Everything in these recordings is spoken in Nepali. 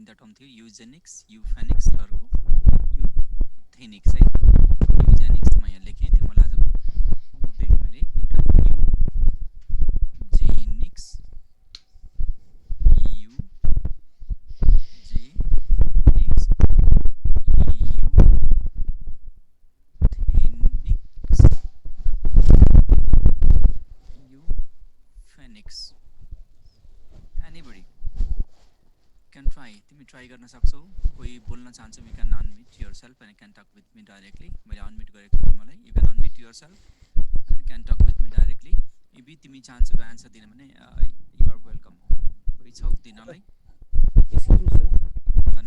तिनवटा टर्म थियो, युजेनिक्स, युफेनिक्स र अर्को युथेनिक्स है। युजेनिक्स म यहाँ लेखेँ, तिमीलाई आज होमवर्कदेखि मैले एउटा युजेनिक्स, युजेनिक्स, युथेनिक्स, युफेनिक्स। एनीबडी can try, तिमी ट्राई गर्न सक्छौ। कोही बोल्न चाहन्छ, you can unmute yourself and can talk with me directly। मैले अनम्युट गरेको छु तिमीलाई, you can unmute yourself and can talk with me directly। यदि तिमी चाहन्छौ आन्सर दिन भने you are welcome। कोही छौ दिनलाई? Excuse me sir. भन।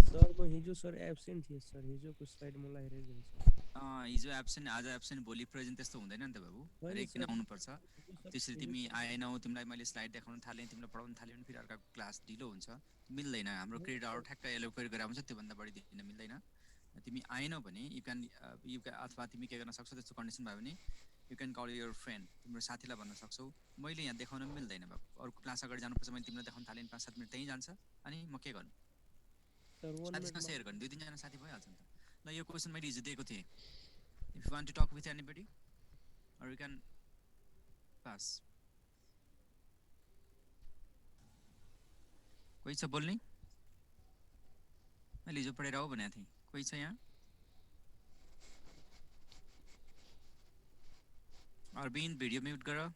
सर म हिजो सर एब्सेन्ट थिएँ सर, हिजोको स्लाइड मलाई हेरेको सर। हिजो एब्सेन्ट, आज एब्सेन्ट, भोलि प्रेजेन्ट, त्यस्तो हुँदैन नि त बाबु। हरेक दिन आउनुपर्छ। त्यसरी तिमी आएनौ, तिमीलाई मैले स्लाइड देखाउन थालेँ, तिमीलाई पढाउन थाल्यो भने फेरि अर्काको क्लास ढिलो हुन्छ, मिल्दैन। हाम्रो क्रेडिट आवर ठ्याक्क एलोकेट गरेर आउँछ, त्योभन्दा बढी दिन मिल्दैन। तिमी आएनौ भने यु क्यान अथवा तिमी के गर्न सक्छौ, त्यस्तो कन्डिसन भयो भने you can call your friend, तिम्रो साथीलाई भन्न सक्छौ मैले यहाँ देखाउन मिल्दैन बाबु, अर्को क्लास अगाडि जानुपर्छ, मैले तिमीलाई देखाउन थालेँ 5-7 मिनट त्यहीँ जान्छ, अनि म के गर्नु? साथीसँग सेयर गर्नु, 2-3 जना साथी भइहाल्छ नि त। ल यो क्वेसन मैले हिजो दिएको थिएँ। If you want to talk with anybody, or you can pass. कोही छ बोल्ने? मैले हिजो पढेर हो भनेको थिएँ, कोही छ यहाँ? अरबिन भिडियो म्युट गर।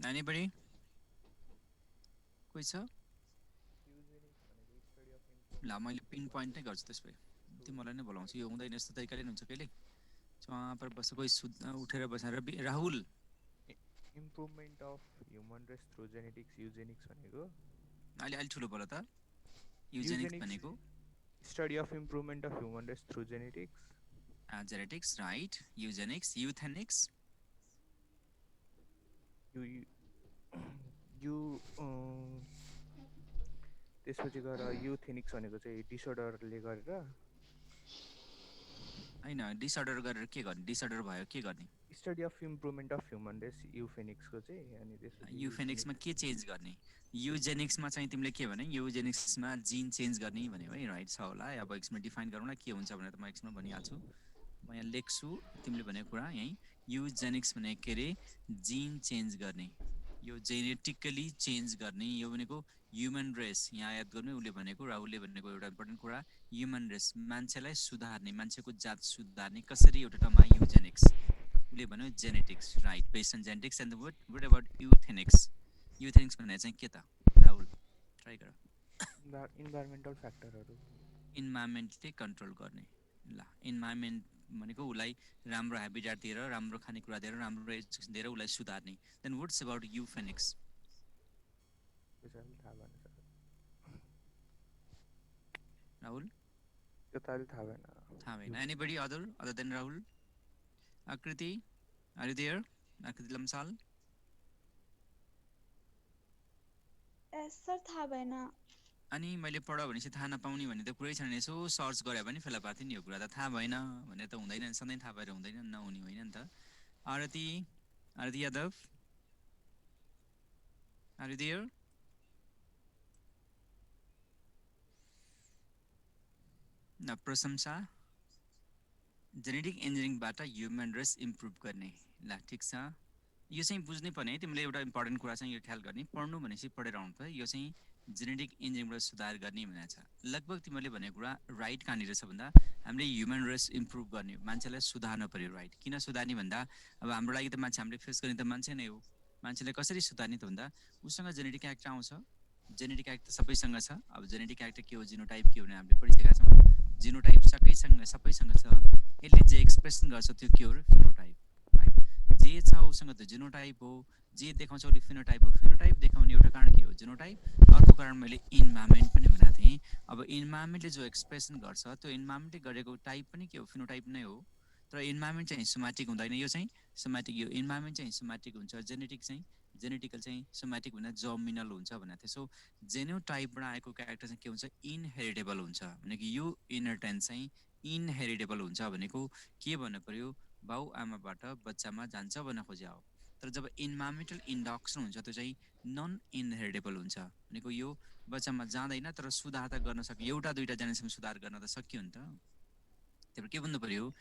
Anybody? कोही छ? ल मैले पिन पोइन्ट नै गर्छु, त्यसपछि तिमीलाई नै बोलाउँछु। यो हुँदैन, यस्तो तरिकाले नि हुन्छ कहिले। वहाँ पर बस कोही उठेर बसेर Rahul improvement of human race through genetics, eugenics भनेको अलि ठुलो बोल त। युजेनिक्स भनेको study of improvement of human race through genetics. Genetics right. Eugenics, euthenics, त्यसपछि गएर युथेनिक्स भनेको चाहिँ डिसअर्डरले गरेर। हैन, डिसअर्डर गरेर के गर्ने? डिसअर्डर भयो के गर्ने? Study of improvement of human race युफेनिक्सको चाहिँ। अनि त्यसपछि युफेनिक्समा के चेन्ज गर्ने? युजेनिक्समा चाहिँ तिमीले के भने, युजेनिक्समा जिन चेन्ज गर्ने भन्यो है, राइट छ होला। अब एकछिनमा डिफाइन गरौँला के हुन्छ भनेर त म एकछिनमा भनिहाल्छु। म यहाँ लेख्छु तिमीले भनेको कुरा यहीँ। युजेनिक्स भनेको के अरे? जिन चेन्ज गर्ने, यो जेनेटिकली चेन्ज गर्ने। यो भनेको ह्युमन रेस, यहाँ याद गर्नु उसले भनेको, राहुलले भनेको एउटा इम्पोर्टेन्ट कुरा, ह्युमन रेस, मान्छेलाई सुधार्ने, मान्छेको जात सुधार्ने कसरी, एउटा टर्म आयो युजेनिक्स। उसले भन्यो genetics, right, based on genetics. And what about euthenics? Euthenics भनेर चाहिँ के त राहुल? ट्राई गर। इन्भाइरोमेन्टल फ्याक्टरहरू, इन्भाइरोमेन्टले कन्ट्रोल गर्ने। ल, इन्भाइरोमेन्ट भनेको उसलाई राम्रो हेबिटेट दिएर, राम्रो खानेकुरा दिएर, राम्रो एजुकेसन दिएर उसलाई सुधार्ने। Then what's about euphenics? Rahul त्यो त अहिले थाहा भएन। Anybody other than Rahul? Aakriti, are you there? आकृति लम्साल? सर थाहा भएन। अनि मैले पढ भनेपछि थाहा नपाउने भन्ने त कुरै छैन। यसो सर्च गरे पनि फेला पार्थ्यो नि यो कुरा त। थाहा भएन भने त हुँदैन, सधैँ थाहा भएर हुँदैन, नहुने होइन नि त। Aarti Yadav, are you there? न प्रशंसा, जेनेटिक इन्जिनियरिङबाट ह्युमन रेस इम्प्रुभ गर्ने। ल ठिक छ, यो चाहिँ बुझ्नै पर्ने है तिमीले। एउटा इम्पोर्टेन्ट कुरा चाहिँ यो ख्याल गर्ने, पढ्नु भनेपछि पढेर आउनु पर्छ। यो चाहिँ जेनेटिक इन्जिनियरिङबाट सुधार गर्ने भनेको छ। लगभग तिमीले भनेको कुरा राइट कहाँनिर छ भन्दा, हामीले ह्युमन रेस इम्प्रुभ गर्ने, मान्छेलाई सुधार्न पर्यो, राइट। किन सुधार्ने भन्दा, अब हाम्रो लागि त मान्छे, हामीले फेस गर्ने त मान्छे नै हो। मान्छेलाई कसरी सुधार्ने त भन्दा, उसँग जेनेटिक एक्ट आउँछ। जेनेटिक एक्ट त सबैसँग छ। अब जेनेटिक एक्ट के हो, जिनोटाइप के हो भने हामीले पढिसकेका छौँ। जिनोटाइप सबैसँग छ। यसले जे एक्सप्रेसन गर्छ त्यो के हो, फिनोटाइप, राइट। जे छ उसँग त्यो जिनोटाइप हो, जे देखाउँछ उसले फिनोटाइप हो। फिनोटाइप देखाउने एउटा कारण के हो, जिनोटाइप। अर्को कारण मैले इन्भाइरोमेन्ट पनि भनेको थिएँ। अब इन्भाइरोमेन्टले जो एक्सप्रेसन गर्छ त्यो इन्भाइरोमेन्टले गरेको टाइप पनि के हो, फिनोटाइप नै हो। तर इन्भाइरोमेन्ट चाहिँ सोमेटिक हुँदैन, यो चाहिँ सोमेटिक। यो इन्भाइरोमेन्ट चाहिँ सोमेटिक हुन्छ, जेनेटिकल चाहिँ सोमेटिक भन्दा जर्मिनल हुन्छ भनेको थिएँ। सो जेनोटाइपबाट आएको क्यारेक्टर चाहिँ के हुन्छ, इनहेरिटेबल हुन्छ भनेको। यो इनहेरिटेन्स चाहिँ इनहेरिटेबल हुन्छ भनेको के भन्नु पर्यो, बाउ आमाबाट बच्चामा जान्छ भन्न खोज्या हो। तर जब इन्भाइरोमेन्टल इन्डक्सन हुन्छ त्यो चाहिँ नन इनहेरिटेबल हुन्छ भनेको यो बच्चामा जाँदैन तर सुधार त गर्न सक्यो एउटा दुईटा जेनेरेसन सुधार गर्न त सक्यो नि त त्यही भएर के भन्नु पर्यो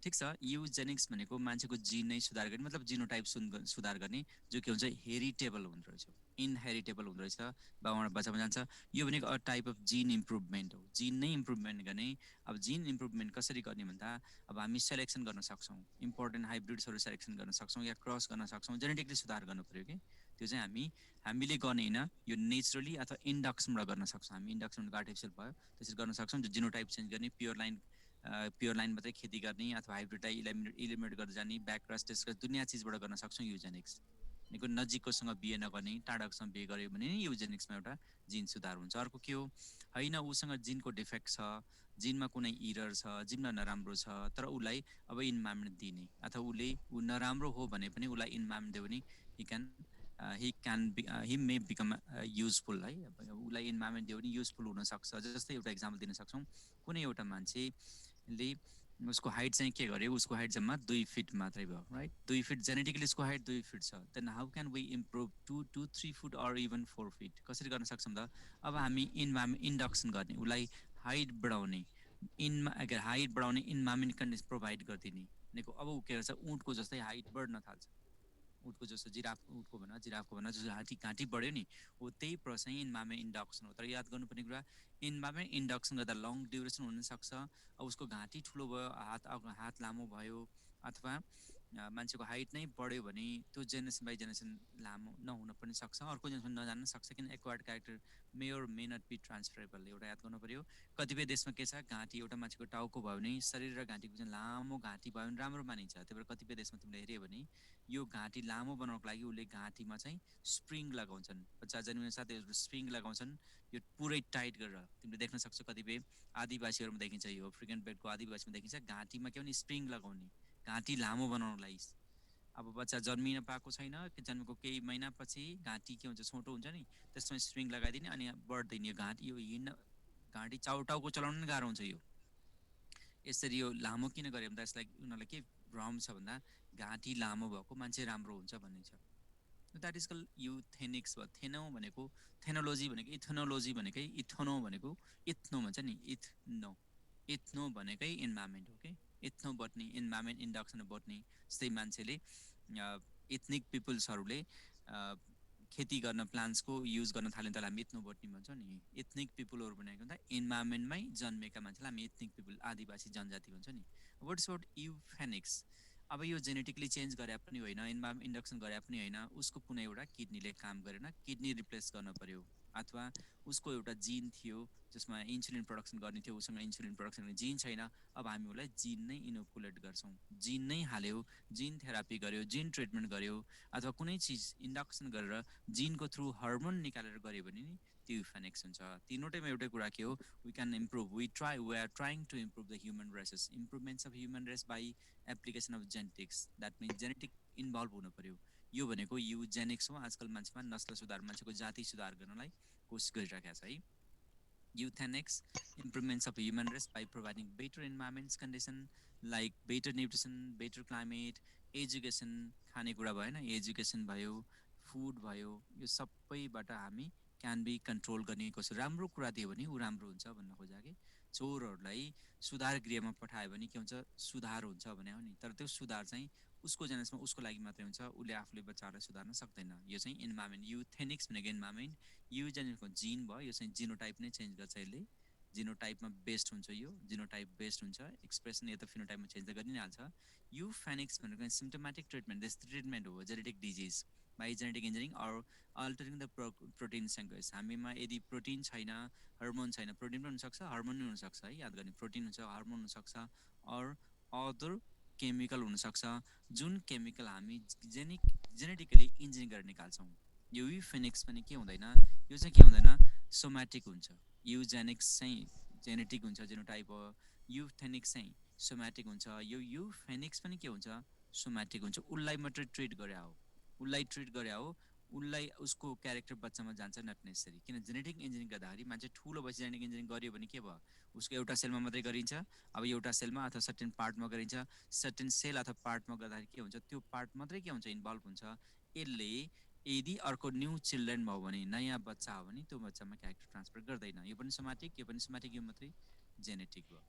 ठिक छ युजेनिक्स भनेको मान्छेको जिन नै सुधार गर्ने मतलब जिनोटाइप सुधार गर्ने जो के हुन्छ हेरिटेबल हुँदो रहेछ इनहेरिटेबल हुँदो रहेछ बाबाबाट बच्चामा जान्छ यो भनेको अ टाइप अफ जिन इम्प्रुभमेन्ट हो जिन नै इम्प्रुभमेन्ट गर्ने अब जिन इम्प्रुभमेन्ट कसरी गर्ने भन्दा अब हामी सेलेक्सन गर्न सक्छौँ इम्पोर्टेन्ट हाइब्रिड्सहरू सेलेक्सन गर्न सक्छौँ या क्रस गर्न सक्छौँ जेनेटिकली सुधार गर्नु पऱ्यो कि त्यो चाहिँ हामीले गर्ने होइन यो नेचुरली अथवा इन्डक्सनबाट गर्न सक्छौँ हामी इन्डक्सन आर्टिफिसियल भयो त्यसरी गर्न सक्छौँ जो जिनोटाइप चेन्ज गर्ने प्योर लाइन मात्रै खेती गर्ने अथवा हाइब्रिडलाई इलिमिनेट गर्दै जाने ब्याकक्रस टेस्ट दुनियाँ चिजबाट गर्न सक्छौँ युजेनिक्स भनेको नजिककोसँग बिहे नगर्ने टाढाकोसँग बिहे गऱ्यो भने नि युजेनिक्समा एउटा जिन सुधार हुन्छ अर्को के हो होइन उसँग जिनको डिफेक्ट छ जिनमा कुनै इरर छ जिनमा नराम्रो छ तर उसलाई अब इन्भाइरोमेन्ट दिने अथवा ऊ नराम्रो हो भने पनि उसलाई इन्भाइरोमेन्ट दियो भने ही मे बिकम युजफुल है उसलाई इन्भाइरोमेन्ट दियो भने युजफुल हुनसक्छ जस्तै एउटा इक्जाम्पल दिन सक्छौँ कुनै एउटा मान्छेले उसको हाइट चाहिँ के गर्यो उसको हाइट जम्मा 2 फिट मात्रै भयो राइट 2 फिट जेनेटिकली उसको हाइट 2 फिट छ then how can we improve 2 3 foot or even 4 feet कसरी गर्न सक्छौँ त अब हामी इन्डक्सन गर्ने उसलाई हाइट बढाउने हाइट बढाउने इन्भाइरोमेन्ट कन्डिसन प्रोभाइड गरिदिने भनेको अब ऊ के गर्छ ऊँटको जस्तै हाइट बढ्न थाल्छ ऊँटको जस्तो जिराफको भन जस्तो घाँटी बढ्यो नि हो त्यही प्रोसेस चाहिँ इन्भाइरोमेन्ट इन्डक्सन हो तर याद गर्नुपर्ने कुरा इन्भाइरोमेन्ट इन्डक्सन गर्दा लङ ड्युरेसन हुनसक्छ अब उसको घाँटी ठुलो भयो हात लामो भयो अथवा मान्छेको हाइट नै बढ्यो भने त्यो जेनेरेसन बाई जेनेरेसन लामो नहुन पनि सक्छ अर्को जेनेरेसन नजान्न सक्छ किन एक्वायर्ड क्यारेक्टर मे और मे नट बी ट्रान्सफरेबल एउटा याद गर्नु पऱ्यो कतिपय देशमा के छ घाँटी एउटा मान्छेको टाउको भयो भने शरीर र घाँटीको चाहिँ लामो घाँटी भयो भने राम्रो मानिन्छ त्यही भएर कतिपय देशमा तिमीले हेऱ्यो भने यो घाँटी लामो बनाउनको लागि उसले घाँटीमा चाहिँ स्प्रिङ लगाउँछन् बच्चा जन्मिने साथै स्प्रिङ लगाउँछन् यो पुरै टाइट गरेर तिमीले देख्न सक्छौ कतिपय आदिवासीहरूमा देखिन्छ यो अफ्रिकन बेडको आदिवासीमा देखिन्छ घाँटीमा के भने स्प्रिङ लगाउने घाँटी लामो बनाउनको लागि अब बच्चा जन्मिन पाएको छैन जन्मेको केही महिनापछि घाँटी के हुन्छ छोटो हुन्छ नि त्यसमा स्प्रिङ लगाइदिने अनि बढ्दैन यो घाँटी यो हिँड्न घाँटी टाउको चलाउनु नि गाह्रो हुन्छ यो यसरी यो लामो किन गऱ्यो भन्दा यसलाई उनीहरूलाई के भ्रम छ भन्दा घाँटी लामो भएको मान्छे राम्रो हुन्छ भन्ने छ द्याट इज कल युथेनिक्स भयो थेनो भनेको थेनोलोजी भनेको इथेनोलोजी भनेकै इथोनो भनेको इथ्नो भन्छ नि इथ्नो भनेकै इन्भाइरोमेन्ट हो कि इथ्नो बट्ने इन्भाइरोमेन्ट इन्डक्सन बट्ने जस्तै मान्छेले इथनिक पिपुल्सहरूले खेती गर्न प्लान्ट्सको युज गर्न थाल्यो भने त हामी इथ्नो बट्ने भन्छौँ नि इथनिक पिपुलहरू भनेको त इन्भाइरोमेन्टमै जन्मेका मान्छेलाई हामी इथनिक पिपुल आदिवासी जनजाति भन्छौँ नि वाट्स अबाउट युफेनिक्स अब यो जेनेटिकली चेन्ज गरे पनि होइन इन्भाइरोमेन्ट इन्डक्सन गरे पनि होइन उसको कुनै एउटा किडनीले काम गरेन किडनी रिप्लेस गर्न पर्यो अथवा उसको एउटा जिन थियो जसमा इन्सुलिन प्रडक्सन गर्ने थियो उसँग इन्सुलिन प्रडक्सन गर्ने जिन छैन अब हामी उसलाई जिन नै इनोकुलेट गर्छौँ जिन नै हाल्यो जिन थेरापी गर्यो जिन ट्रिटमेन्ट गर्यो अथवा कुनै चिज इन्डक्सन गरेर जिनको थ्रु हर्मोन निकालेर गऱ्यो भने नि त्यो युफेनिक्स हुन्छ तीनवटैमा एउटै कुरा के हो we can improve we are trying to improve the human races improvements of human race by application of genetics that means genetic involve हुनु पर्यो यो भनेको युजेनिक्स हो आजकल मान्छेमा नस्ल सुधार मान्छेको जाति सुधार गर्नलाई कोसिस गरिरहेको छ है euthenics improvements of human race by providing better environments condition like better nutrition better climate education खानेकुरा भएन एजुकेसन भयो फुड भयो यो सबैबाट हामी क्यान बी कन्ट्रोल गर्ने कसो राम्रो कुरा दियो भने ऊ राम्रो हुन्छ भन्न खोजा कि चोरहरूलाई सुधार गृहमा पठायो भने के हुन्छ सुधार हुन्छ भने हो नि तर त्यो सुधार चाहिँ उसको जेनेरेसनमा उसको लागि मात्रै हुन्छ उसले आफूले बच्चाहरूलाई सुधार्न सक्दैन यो चाहिँ इन्भाइरोमेन्ट युथेनिक्स भनेको इन्भाइरोमेन्ट युजेनिकको जिन भयो यो चाहिँ जिनोटाइप नै चेन्ज गर्छ यसले जिनोटाइपमा बेस्ड हुन्छ यो जिनोटाइप बेस्ड हुन्छ एक्सप्रेसन या त फिनोटाइपमा चेन्ज त गरि नै हाल्छ युफेनिक्स भनेको सिम्टोमेटिक ट्रिटमेन्ट दिस ट्रिटमेन्ट हो genetic disease by genetic engineering or altering the protein sense हामीमा यदि प्रोटिन छैन हर्मोन छैन प्रोटिन पनि हुनसक्छ हर्मोन पनि हुनसक्छ है याद गर्ने प्रोटिन हुन्छ हर्मोन हुनसक्छ अर अदर केमिकल हुनसक्छ जुन केमिकल हामी जेनेटिकली इन्जिनियरिङ गरेर निकाल्छौँ यो युफेनिक्स पनि के हुँदैन यो चाहिँ के हुँदैन सोमेटिक हुन्छ युजेनिक्स चाहिँ जेनेटिक हुन्छ जेनोटाइप हो युथेनिक्स चाहिँ सोमेटिक हुन्छ यो युफेनिक्स पनि के हुन्छ सोमेटिक हुन्छ उसलाई मात्रै ट्रिट गरे हो उसलाई ट्रिट गरे हो उनलाई उसको क्यारेक्टर बच्चामा जान्छ नट नेसेसरी किन जेनेटिक इन्जिनियरिङ गर्दाखेरि मान्छे ठुलो भएपछि जेनेटिक इन्जिनियरिङ गरियो भने के भयो उसको एउटा सेलमा मात्रै गरिन्छ अब एउटा सेलमा अथवा सर्टेन पार्टमा गरिन्छ सर्टेन सेल अथवा पार्टमा गर्दाखेरि के हुन्छ त्यो पार्ट मात्रै के हुन्छ इन्भल्भ हुन्छ यसले यदि अर्को न्यू चिल्ड्रेन भयो भने नयाँ बच्चा हो भने त्यो बच्चामा क्यारेक्टर ट्रान्सफर गर्दैन यो पनि सोमाटिक यो मात्रै जेनेटिक भयो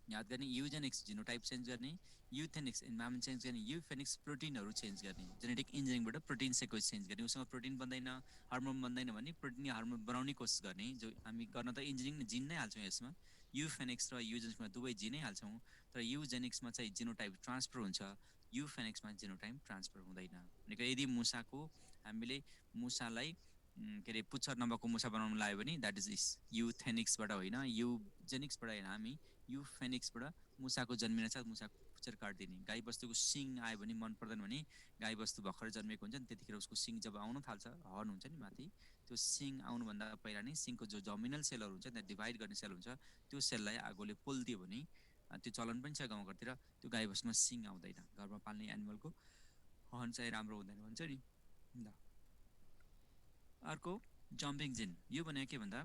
याद गर्ने युजेनिक्स जिनोटाइप चेन्ज गर्ने युथेनिक्स इन्भाइरोमेन्ट चेन्ज गर्ने युफेनिक्स प्रोटिनहरू चेन्ज गर्ने जेनेटिक इन्जिनियरिङबाट प्रोटिन सिक्वेन्स चेन्ज गर्ने उसँग प्रोटिन बन्दैन हार्मोन बन्दैन भने प्रोटिन हार्मोन बनाउने कोसिस गर्ने जो हामी गर्न त इन्जिनियरिङ जिन नै हाल्छौँ यसमा युफेनिक्स र युजेनिक्समा दुवै जिनै हाल्छौँ तर युजेनिक्समा चाहिँ जिनोटाइप ट्रान्सफर हुन्छ युफेनिक्समा जिनोटाइप ट्रान्सफर हुँदैन भनेको यदि मुसाको हामीले मुसालाई के अरे पुच्छर नम्बरको मुसा बनाउनु लाग्यो भने द्याट इज युथेनिक्सबाट होइन युजेनिक्सबाट होइन हामी युफेनिक्सबाट मुसाको जन्मिने छ मुसाको पुच्छर काटिदिने गाई बस्तुको सिङ आयो भने मन पर्दैन भने गाई बस्तु भर्खर जन्मेको हुन्छ नि त्यतिखेर उसको सिङ जब आउन थाल्छ हर्न हुन्छ नि माथि त्यो सिङ आउनुभन्दा पहिला नै सिङको जो जमिनल सेलहरू हुन्छ त्यहाँ डिभाइड गर्ने सेल हुन्छ त्यो सेललाई आगोले पोलिदियो भने त्यो चलन पनि छ गाउँघरतिर त्यो गाई बस्तुमा सिङ आउँदैन घरमा पाल्ने एनिमलको हर्न चाहिँ राम्रो हुँदैन भन्छ नि ल अर्को जम्पिङ जिन यो भनेको के भन्दा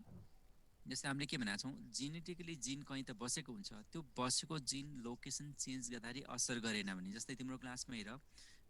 जस्तै हामीले के भनेको छौँ जेनेटिकली जिन कहीँ त बसेको हुन्छ त्यो बसेको जिन लोकेसन चेन्ज गर्दाखेरि असर गरेन भने जस्तै तिम्रो क्लासमा हेर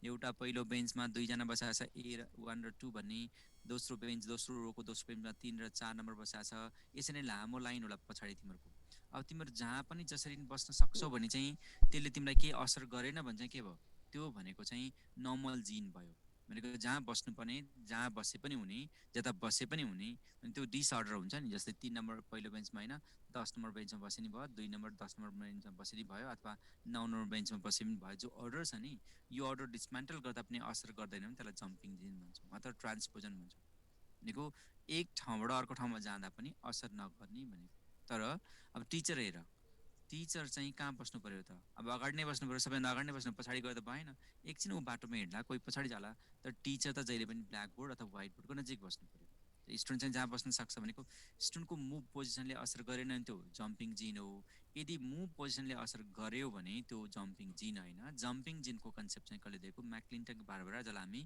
एउटा पहिलो बेन्चमा दुईजना बसेको छ ए र 1 र 2 भन्ने दोस्रो बेन्च दोस्रो रोको दोस्रो बेन्चमा 3 र 4 नम्बर बसेको छ यसरी नै लामो लाइन होला पछाडि तिमीहरूको अब तिमीहरू जहाँ पनि जसरी बस्न सक्छौ भने चाहिँ त्यसले तिमीलाई के असर गरेन भने चाहिँ के भयो त्यो भनेको चाहिँ नर्मल जिन भयो भनेको जहाँ बस्नुपर्ने जहाँ बसे पनि हुने जता बसे पनि हुने अनि त्यो डिसअर्डर हुन्छ नि जस्तै 3 नम्बर पहिलो बेन्चमा होइन 10 नम्बर बेन्चमा बसे नि भयो 2 नम्बर 10 नम्बर बेन्चमा बसे नि भयो अथवा 9 नम्बर बेन्चमा बसे पनि भयो जो अर्डर छ नि यो अर्डर डिसमेन्टल गर्दा पनि असर गर्दैन भने त्यसलाई जम्पिङ जिन भन्छौँ अथवा ट्रान्सपोजन भन्छौँ भनेको एक ठाउँबाट अर्को ठाउँमा जाँदा पनि असर नगर्ने भनेको तर अब टिचर हेर टिचर चाहिँ कहाँ बस्नु पर्यो त अब अगाडि नै बस्नु पर्यो सबैभन्दा अगाडि नै बस्नु पछाडि गयो त भएन एकछिन ऊ बाटोमा हिँड्ला कोही पछाडि जाला तर टिचर त जहिले पनि ब्ल्याक बोर्ड अथवा व्हाइट बोर्डको नजिक बस्नु पर्यो स्टुडेन्ट चाहिँ जहाँ बस्न सक्छ भनेको स्टुडेन्टको मुभ पोजिसनले असर गरेन भने त्यो जम्पिङ जिन हो यदि मुभ पोजिसनले असर गर्यो भने त्यो जम्पिङ जिन होइन जम्पिङ जिनको कन्सेप्ट चाहिँ कसले दिएको म्याक्लिन्टन बारबरा जसलाई हामी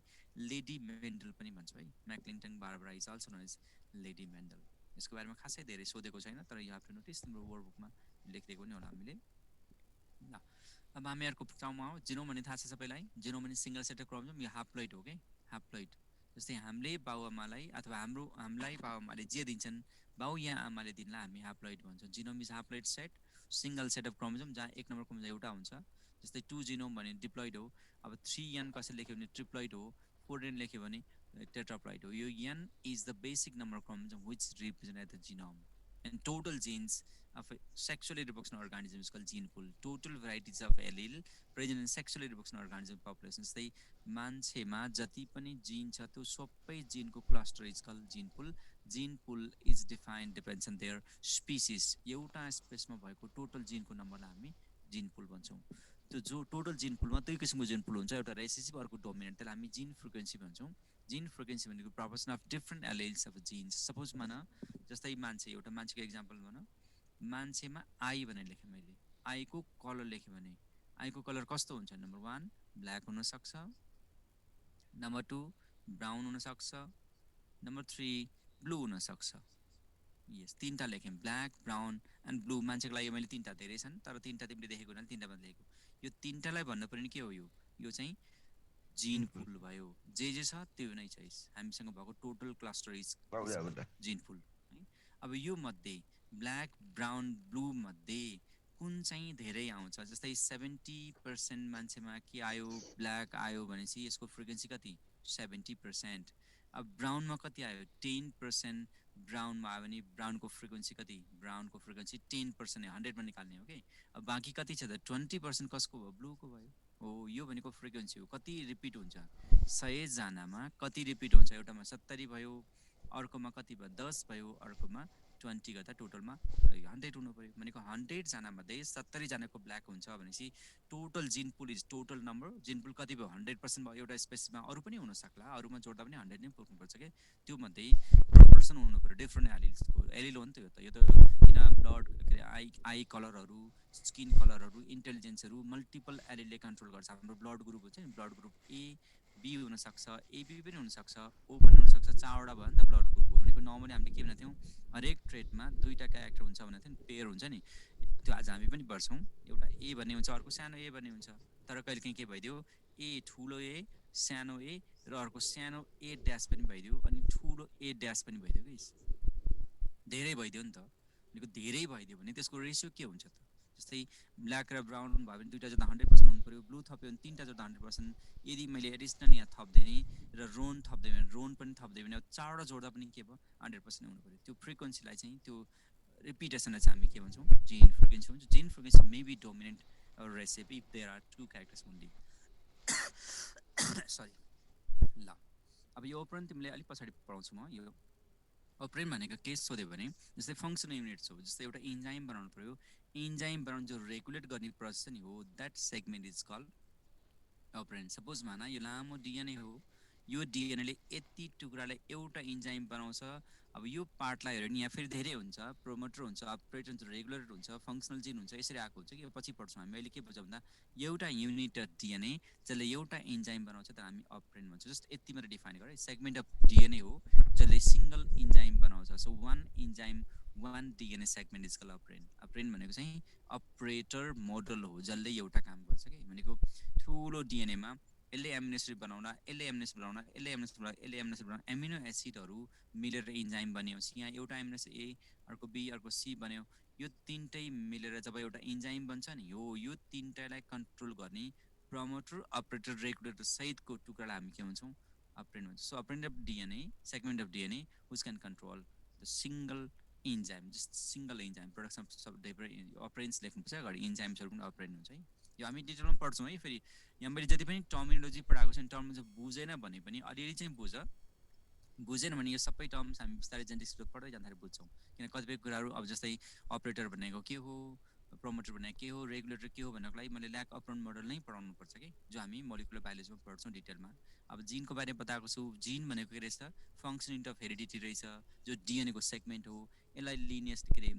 लेडी मेन्डल पनि भन्छौँ है McClintock Barbara is also known as lady Mendel यसको बारेमा खासै धेरै सोधेको छैन तर यु हेभ टु नोटिस तिम्रो वर्ड बुकमा लेखिदिएको नि होला हामीले ल अब हामीहरूको ठाउँमा हो जिनोम भन्ने थाहा छ सबैलाई जिनोम भने सिङ्गल सेट अफ क्रोमोसोम यो हाप्लोइड हो कि हाप्लोइड जस्तै हामीले बाउआमालाई अथवा हामीलाई बाउआमाले जे दिन्छन् बाउ या आमाले दिनलाई हामी हाप्लोइड भन्छौँ genome is haploid set single set of chromosome जहाँ एक नम्बर क्रोमोसोम एउटा हुन्छ जस्तै 2 जिनोम भने डिप्लोइड हो अब 3 एन कसैले लेख्यो भने ट्रिप्लोइड हो 4 एन लेख्यो भने टेट्राप्लोइड हो यो n is the basic number chromosome which represent the genome and total genes of a sexually reproducing organism is called gene pool. Total varieties of allele present in sexually reproducing organism populations. जस्तै मान्छेमा जति पनि जिन छ त्यो सबै जिनको cluster is called gene pool gene pool is defined depends on their species एउटा स्पेसमा भएको टोटल जिनको नम्बरलाई हामी जिन पुल भन्छौँ त्यो जो टोटल जिन पुलमा दुई किसिमको जिन पुल हुन्छ एउटा रेसेसिभ अर्को डोमिनेन्ट त्यसलाई हामी जिन फ्रिक्वेन्सी भन्छौँ जिन फ्रिक्वेन्सी भनेको proportion of different alleles of genes suppose मान जस्तै मान्छे एउटा मान्छेको एक्जाम्पल भनौँ मान्छेमा आई भनेर लेखेँ मैले आईको कलर लेखेँ भने आईको कलर कस्तो हुन्छ नम्बर 1 ब्ल्याक हुनसक्छ नम्बर 2 ब्राउन हुनसक्छ नम्बर 3 ब्लू हुनसक्छ यस तीनटा लेखेँ ब्ल्याक ब्राउन एन्ड ब्लू मान्छेको लागि मैले तीनटा धेरै छन् तर तीनटा तिमीले देखेको हुनाले तीनटा मात्र लेखेको यो तीनटालाई भन्नु पर्ने के हो यो चाहिँ जिन पुल भयो जे छ त्यो नै छ हामीसँग भएको टोटल क्लस्टर इज जिन पुल है अब यो मध्ये ब्ल्याक ब्राउन ब्लू मध्ये कुन चाहिँ धेरै आउँछ जस्तै 70% मान्छेमा के आयो ब्ल्याक आयो भनेपछि यसको फ्रिक्वेन्सी कति 70% अब ब्राउनमा कति आयो 10% ब्राउनमा आयो भने ब्राउनको फ्रिक्वेन्सी कति ब्राउनको फ्रिक्वेन्सी 10% 100मा निकाल्ने हो कि अब बाँकी कति छ त 20% कसको भयो ब्लूको भयो हो यो भनेको फ्रिक्वेन्सी हो कति रिपिट हुन्छ 100 जनामा कति रिपिट हुन्छ एउटामा 70 भयो अर्कोमा कति भयो 10 भयो अर्कोमा 20 गर्दा टोटलमा 100 हुनु पर्यो भनेको 100 जनामध्ये 70 जनाको ब्ल्याक हुन्छ भनेपछि टोटल जिन पुल इज टोटल नम्बर जिन पुल कति भयो 100% भयो एउटा स्पेसमा अरू पनि हुन सक्ला अरूमा जोड्दा पनि 100 नै पुग्नुपर्छ के त्यो मध्ये प्रोपोर्सन हुनु पर्यो डिफ्रेन्ट एलिल्सको एलिल हो नि त यो त किन ब्लड के आई कलरहरू स्किन कलरहरू इन्टेलिजेन्सहरू मल्टिपल एलिलले कन्ट्रोल गर्छ हाम्रो ब्लड ग्रुप हुन्छ नि ब्लड ग्रुप ए बी हुनसक्छ, एबी पनि हुनसक्छ, ओ पनि हुनसक्छ, चारवटा भयो नि त ब्लड ग्रुपको भनेको। नर्मली हामीले के भनेको थियौँ, हरेक ट्रेटमा दुईवटा क्यारेक्टर हुन्छ भनेको थियो नि, पेयर हुन्छ नि। त्यो आज हामी पनि पढ्छौँ, एउटा ए भन्ने हुन्छ, अर्को सानो ए भन्ने हुन्छ। तर कहिलेकाहीँ के भइदियो, ए ठुलो ए सानो ए र अर्को सानो ए ड्यास पनि भइदियो अनि ठुलो ए ड्यास पनि भइदियो कि धेरै भइदियो नि त। भनेको धेरै भइदियो भने त्यसको रेसियो के हुन्छ त, जस्तै ब्ल्याक र ब्राउन भयो भने दुईवटा जोड्दा 100% हुनु पऱ्यो, ब्लू थप्यो भने तिनवटा जोड्दा 100%। यदि मैले एडिसनल यहाँ थप्दिएँ र रोन थप्दै भने रोन पनि थप्दै भने अब चारवटा जोड्दा पनि के भयो 100% हुनु पऱ्यो। त्यो फ्रिक्वेन्सीलाई चाहिँ, त्यो रिपिटेसनलाई चाहिँ हामी के भन्छौँ, जिन फ्रिक्वेन्सी भन्छौँ। Gene frequency may be dominant recipe if there are two characters only. Sorry. ल अब यो ओपरेन्ट तिमीले अलिक पछाडि पढाउँछु म। यो ओपरेन्ट भनेको केस सोध्यो भने जस्तै फङ्सनल युनिट्स हो, जस्तै एउटा इन्जाइम बनाउनु पऱ्यो, इन्जाइम बनाउनु जो रेगुलेट गर्ने प्रोसेस नि हो, that segment is called operon. Suppose माना यो लामो डिएनए हो, यो डिएनएले यति टुक्रालाई एउटा इन्जाइम बनाउँछ। अब यो पार्टलाई हेऱ्यो भने यहाँ फेरि धेरै हुन्छ, प्रोमोटर हुन्छ, अपरेटर हुन्छ, रेगुलेटर हुन्छ, फङ्सनल जिन हुन्छ, यसरी आएको हुन्छ कि पछि पढ्छौँ हामी। अहिले के बुझौँ भन्दा एउटा युनिट अफ डिएनए जसले एउटा इन्जाइम बनाउँछ तर हामी अपरेन्ट भन्छौँ। जस्ट यति मात्रै डिफाइन गर, सेगमेन्ट अफ डिएनए हो जसले सिङ्गल इन्जाइम बनाउँछ। So one enzyme one DNA segment is called operon. Operon भनेको चाहिँ अपरेटर मोडल हो जसले एउटा काम गर्छ कि भनेको ठुलो डिएनएमा यसले एमिनो एसिड बनाउला, यसले एमिनो एसिड बनाउला, यसले एमिनो एसिड बनाउला, यसले एमिनो एसिड बनाउला, एमिनो एसिडहरू मिलेर इन्जाइम बनियोस्। यहाँ एउटा एमिनो एसिड ए, अर्को बी, अर्को सी बन्यो। यो तिनटै मिलेर जब एउटा इन्जाइम बन्छ नि, यो तिनटैलाई कन्ट्रोल गर्ने प्रमोटर, अपरेटर, रेगुलेटर सहितको टुक्रालाई हामी के भन्छौँ, अपरेन्ट भन्छौँ। So operon of DNA, segment of DNA which can control the single enzyme, just single enzyme production सब डिफरेन्ट अपरेन्ट्स लेख्नुपर्छ अगाडि, इन्जाइम्सहरू पनि अपरेन्ट हुन्छ है। यो हामी डिटेलमा पढ्छौँ है। फेरि यहाँ मैले जति पनि टर्मिनोलोजी पढाएको छु नि, टर्मिनोलोजी बुझेन भने पनि अलिअलि चाहिँ बुझेन भने यो सबै टर्म्स हामी बिस्तारै जेनेटिक्सबाट पढ्दै जाँदाखेरि बुझ्छौँ। किन कतिपय कुराहरू अब जस्तै अपरेटर भनेको के हो, प्रमोटर भनेको के हो, रेगुलेटर के हो भन्नको लागि मैले ल्याक अपरेन्ट मोडल नै पढाउनु पर्छ कि, जो हामी मोलिकुलर बायोलोजीमा पढ्छौँ डिटेलमा। अब जिनको बारेमा बताएको छु, जिन भनेको के रहेछ, फङ्सन युनिट अफ हेरिडिटी रहेछ, जो डिएनएको सेगमेन्ट हो। यसलाई लिनियस के अरे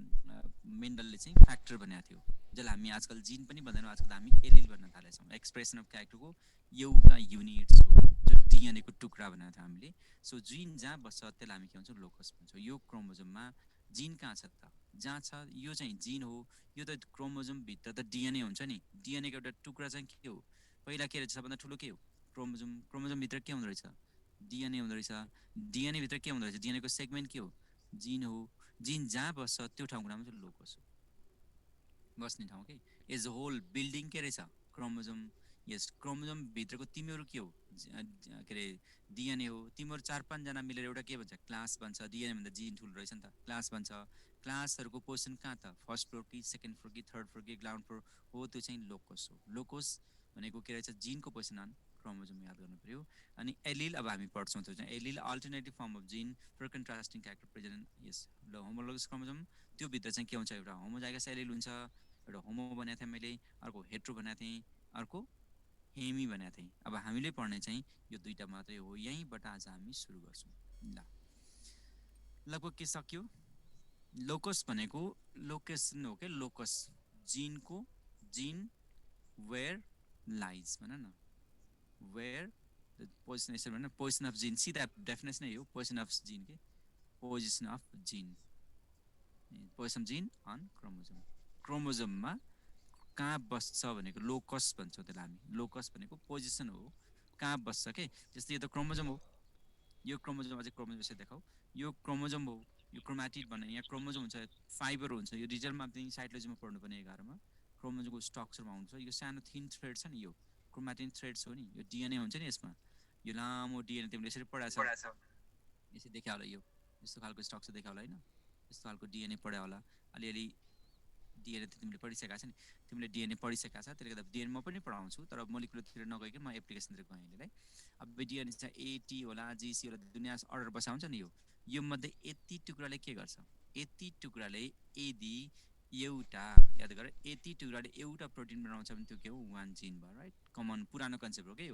मेन्डलले चाहिँ फ्याक्टर भनेको थियो, जसलाई हामी आजकल जिन पनि भन्दैनौँ, आजकल हामी एलिल भन्न थालेछौँ। एक्सप्रेसन अफ क्यारेक्टरको एउटा युनिट्स हो, जो डिएनएको टुक्रा भनेको थियो हामीले। सो जिन जहाँ बस्छ त्यसलाई हामी के भन्छौँ, लोकस भन्छौँ। यो क्रोमोजोममा जिन कहाँ छ त, जहाँ छ यो चाहिँ जिन हो। यो त क्रोमोजोमभित्र त डिएनए हुन्छ नि, डिएनएको एउटा टुक्रा चाहिँ के हो, पहिला के रहेछ, सबभन्दा ठुलो के हो, क्रोमोजोम। क्रोमोजोमभित्र के हुँदो रहेछ, डिएनए हुँदो रहेछ। डिएनएभित्र के हुँदो रहेछ, डिएनएको सेगमेन्ट के हो, जिन हो। जिन जहाँ बस्छ त्यो ठाउँको नाम चाहिँ लोकस हो, बस्ने ठाउँ के। एज अ होल बिल्डिङ के रहेछ, क्रोमोजोम। यस, क्रोमोजोमभित्रको तिमीहरू के हो, के अरे डिएनए हो। तिमीहरू 4-5जना मिलेर एउटा के भन्छ, क्लास भन्छ। डिएनए भन्दा जिन ठुलो रहेछ नि त, क्लास भन्छ। क्लासहरूको पोजिसन कहाँ त, फर्स्ट फ्लोर कि सेकेन्ड फ्लोर कि थर्ड फ्लोर कि ग्राउन्ड फ्लोर हो, त्यो चाहिँ लोकस हो। लोकस भनेको के रहेछ, जिनको पोजिसन अन क्रोमोजोम याद गर्नु पऱ्यो। अनि एलिल अब हामी पढ्छौँ, त्यो चाहिँ allele alternative form of gene for contrasting character present. Yes, ल होमोलोगस क्रोमोजोम, त्यो भित्र चाहिँ के हुन्छ, एउटा होमोजाइगस एलिल हुन्छ। एउटा होमो भनेको थिएँ मैले, अर्को हेट्रो भनेको थिएँ, अर्को हेमी भनेको थिएँ। अब हामीले पढ्ने चाहिँ यो दुईवटा मात्रै हो। यहीँबाट आज हामी सुरु गर्छौँ। ल लगभग के सक्यो। लोकस भनेको लोकेसन हो क्या, लोकस जिनको, जिन वेयर लाइज भन न, वेयर पोजिसन, यसरी भन, पोजिसन अफ जिन। सिधा डेफिनेसन नै हो, पोजिसन अफ जिन के, position of gene, position of gene on chromosome. क्रोमोजोममा कहाँ बस्छ भनेको लोकस भन्छौँ त्यसलाई हामी। लोकस भनेको पोजिसन हो, कहाँ बस्छ के। जस्तै यो त क्रोमोजोम हो, यो क्रोमोजोम, अझै क्रोमोजोम यसरी देखाऊ, यो क्रोमोजोम हो, यो क्रोमाटिड भन्ने यहाँ क्रोमोजोम हुन्छ, फाइबर हुन्छ। यो डिटेलमा पनि साइटोलोजीमा पढ्नुपर्ने 11मा क्रोमोजोमको स्ट्रक्चरमा हुन्छ। यो सानो थिन थ्रेड छ नि, यो क्रोमाटिन थ्रेड्स हो नि। यो डिएनए हुन्छ नि यसमा, यो लामो डिएनए तिमीले यसरी पढाएको छ, यसरी देखा होला, यो यस्तो खालको स्ट्रक्चर देखा होला होइन, यस्तो खालको डिएनए पढायो होला। अलिअलि डिएनए त तिमीले पढिसकेको छ नि, तिमीले डिएनए पढिसकेको छ, त्यसले गर्दा डिएनए म पनि पढाउँछु, तर मोलिकुलरतिर नगइकन म एप्लिकेसनतिर गएँ अहिले। अब डिएनए चाहिँ एटी होला, जिसी होला, दुनियाँ अर्डर बसा हुन्छ नि। यो मध्ये यति टुक्राले के गर्छ, यति टुक्राले यदि एउटा, याद गर, यति टुक्राले एउटा प्रोटिन बनाउँछ भने त्यो के हो, वान जिन भयो, राइट। कमन पुरानो कन्सेप्ट हो क्या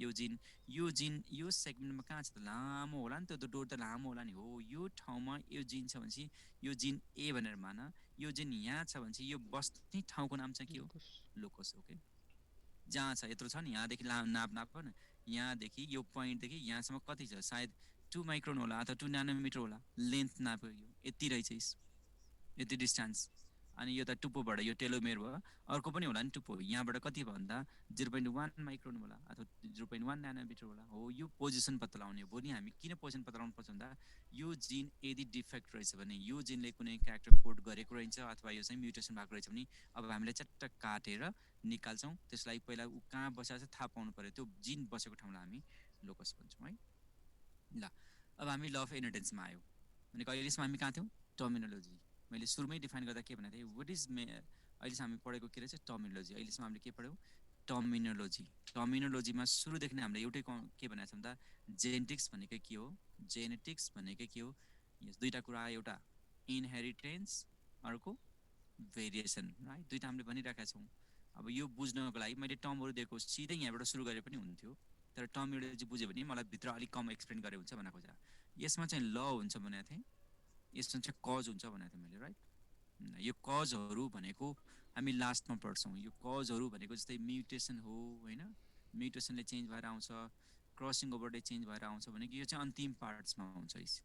यो जिन। यो सेगमेन्टमा कहाँ छ त, लामो होला नि, त्यो त डोर त लामो होला नि हो। यो ठाउँमा यो जिन छ भने चाहिँ यो जिन ए भनेर मान, यो जिन यहाँ छ भने चाहिँ यो बस्ने ठाउँको नाम चाहिँ के हो, लोकस हो के। जहाँ छ यत्रो छ नि, यहाँदेखि नाप न, यहाँदेखि यो पोइन्टदेखि यहाँसम्म कति छ सायद 2 माइक्रोन होला अथवा 2 नानोमिटर होला लेन्थ नाप्यो यो यति रहेछ यति डिस्टेन्स अनि यो त टुप्पोबाट यो टेलोमेर भयो अर्को पनि होला नि टुप्पो यहाँबाट कति भयो भन्दा 0.1 माइक्रोन होला अथवा 0.1 नानोमिटर होला हो यो पोजिसन पत्ता लगाउने हो भोलि हामी किन पोजिसन पत्ता लगाउनु पर्छ भन्दा यो जिन यदि डिफेक्ट रहेछ भने यो जिनले कुनै क्यारेक्टर कोड गरेको रहेछ अथवा यो चाहिँ म्युटेसन भएको रहेछ भने अब हामीले चट्ट काटेर निकाल्छौँ त्यसलाई पहिला ऊ कहाँ बसेको छ थाहा पाउनु पर्यो त्यो जिन बसेको ठाउँलाई हामी लोकस भन्छौँ है ल अब हामी ल अफ इनहेरिटेन्समा आयो भनेको अहिलेसम्म हामी कहाँ थियौँ टर्मिनोलोजी मैले सुरुमै डिफाइन गर्दा के भनेको थिएँ वाट इज अहिलेसम्म हामी पढेको के रहेछ टर्मिनोलोजी अहिलेसम्म हामीले के पढ्यौँ टर्मिनोलोजीमा सुरुदेखि नै हामीले एउटै के भनेको छ भन्दा जेनेटिक्स भनेको के हो जेनेटिक्स भनेको के हो यस दुईवटा कुरा एउटा इनहेरिटेन्स अर्को भेरिएसन राइट दुईवटा हामीले भनिरहेका छौँ अब यो बुझ्नको लागि मैले टर्महरू दिएको सिधै यहाँबाट सुरु गरे पनि हुन्थ्यो तर टर्मिनोलोजी बुझ्यो भने मलाई भित्र अलिक कम एक्सप्लेन गरे हुन्छ भनेको छ यसमा चाहिँ ल हुन्छ भनेको थिएँ यसमा चाहिँ कज हुन्छ भनेको थिएँ मैले राइट यो कजहरू भनेको हामी लास्टमा पढ्छौँ यो कजहरू भनेको जस्तै म्युटेसन हो होइन म्युटेसनले चेन्ज भएर आउँछ क्रसिङ ओभरले चेन्ज भएर आउँछ भनेको यो चाहिँ अन्तिम पार्ट्समा हुन्छ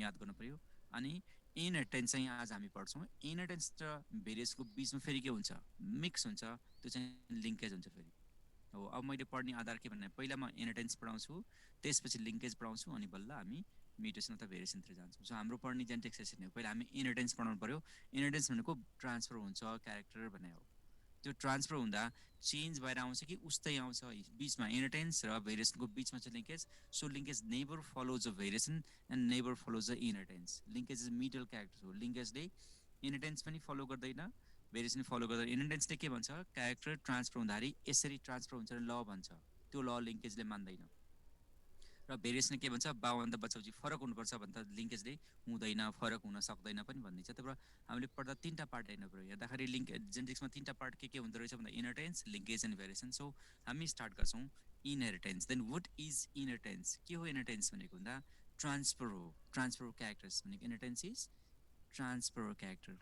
याद गर्नु पऱ्यो अनि इनहेरिटेन्स चाहिँ आज हामी पढ्छौँ इनहेरिटेन्स र भेरिएसको बिचमा फेरि के हुन्छ मिक्स हुन्छ त्यो चाहिँ लिङ्केज हुन्छ फेरि हो अब मैले पढ्ने आधार के भन्ने पहिला म इनहेरिटेन्स पढाउँछु त्यसपछि लिङ्केज पढाउँछु अनि बल्ल हामी म्युटेसन अथवा भेरिएसनतिर जान्छौँ सो हाम्रो पढ्ने जेनेटिक्स सेसन हो पहिला हामी इनहेरिटेन्स पढाउनु पऱ्यो इनहेरिटेन्स भनेको ट्रान्सफर हुन्छ क्यारेक्टर भन्ने हो त्यो ट्रान्सफर हुँदा चेन्ज भएर आउँछ कि उस्तै आउँछ बिचमा इनहेरिटेन्स र भेरिएसनको बिचमा चाहिँ linkage so linkage never follows a variation and never follows a inheritance linkage is middle character हो लिङ्केजले इनहेरिटेन्स पनि फलो गर्दैन भेरिएसन फलो गर्दैन इनहेरिटेन्सले के भन्छ क्यारेक्टर ट्रान्सफर हुँदाखेरि यसरी ट्रान्सफर हुन्छ ल भन्छ त्यो ल लिङ्केजले मान्दैन र भेरिएसन के भन्छ बाउभन्दा बच्चाउची फरक हुनुपर्छ भन्दा लिङ्केजले हुँदैन फरक हुन सक्दैन पनि भनिदिन्छ तर हामीले पढ्दा तिनवटा पार्ट हेर्नु पऱ्यो हेर्दाखेरि लिङ्क जेनेटिक्समा तिनवटा पार्ट के हुँदो रहेछ भन्दा inheritance linkage and variation so हामी स्टार्ट गर्छौँ inheritance then what is inheritance के हो इनहेरिटेन्स भनेको भन्दा ट्रान्सफर हो क्यारेक्टर्स भनेको इनहेरिटेन्स इज ट्रान्सफर क्यारेक्टर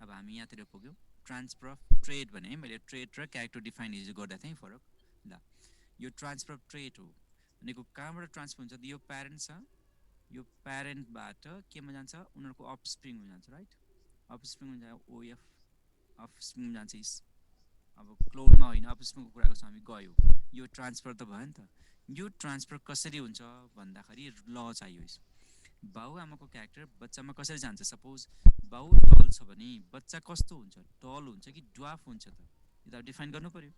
अब हामी यहाँतिर पुग्यौँ ट्रान्सफर अफ ट्रेड भने मैले ट्रेड र क्यारेक्टर डिफाइन हिजो गर्दा थिएँ फरक ल यो ट्रान्सफर अफ ट्रेड हो भनेको कहाँबाट ट्रान्सफर हुन्छ यो प्यारेन्ट छ यो प्यारेन्टबाट केमा जान्छ उनीहरूको अफस्प्रिङमा जान्छ राइट अफस्प्रिङमा जान्छ ओएफ अफस्प्रिङमा जान्छ इस अब क्लोनमा होइन अफस्प्रिङको कुरा गर्छौँ हामी गयो यो ट्रान्सफर त भयो नि त यो ट्रान्सफर कसरी हुन्छ भन्दाखेरि ल चाहियो बाउ-आमाको क्यारेक्टर बच्चामा कसरी जान्छ सपोज बाउ टल छ भने बच्चा कस्तो हुन्छ टल हुन्छ कि ड्वाफ हुन्छ त यो त डिफाइन गर्नु पर्यो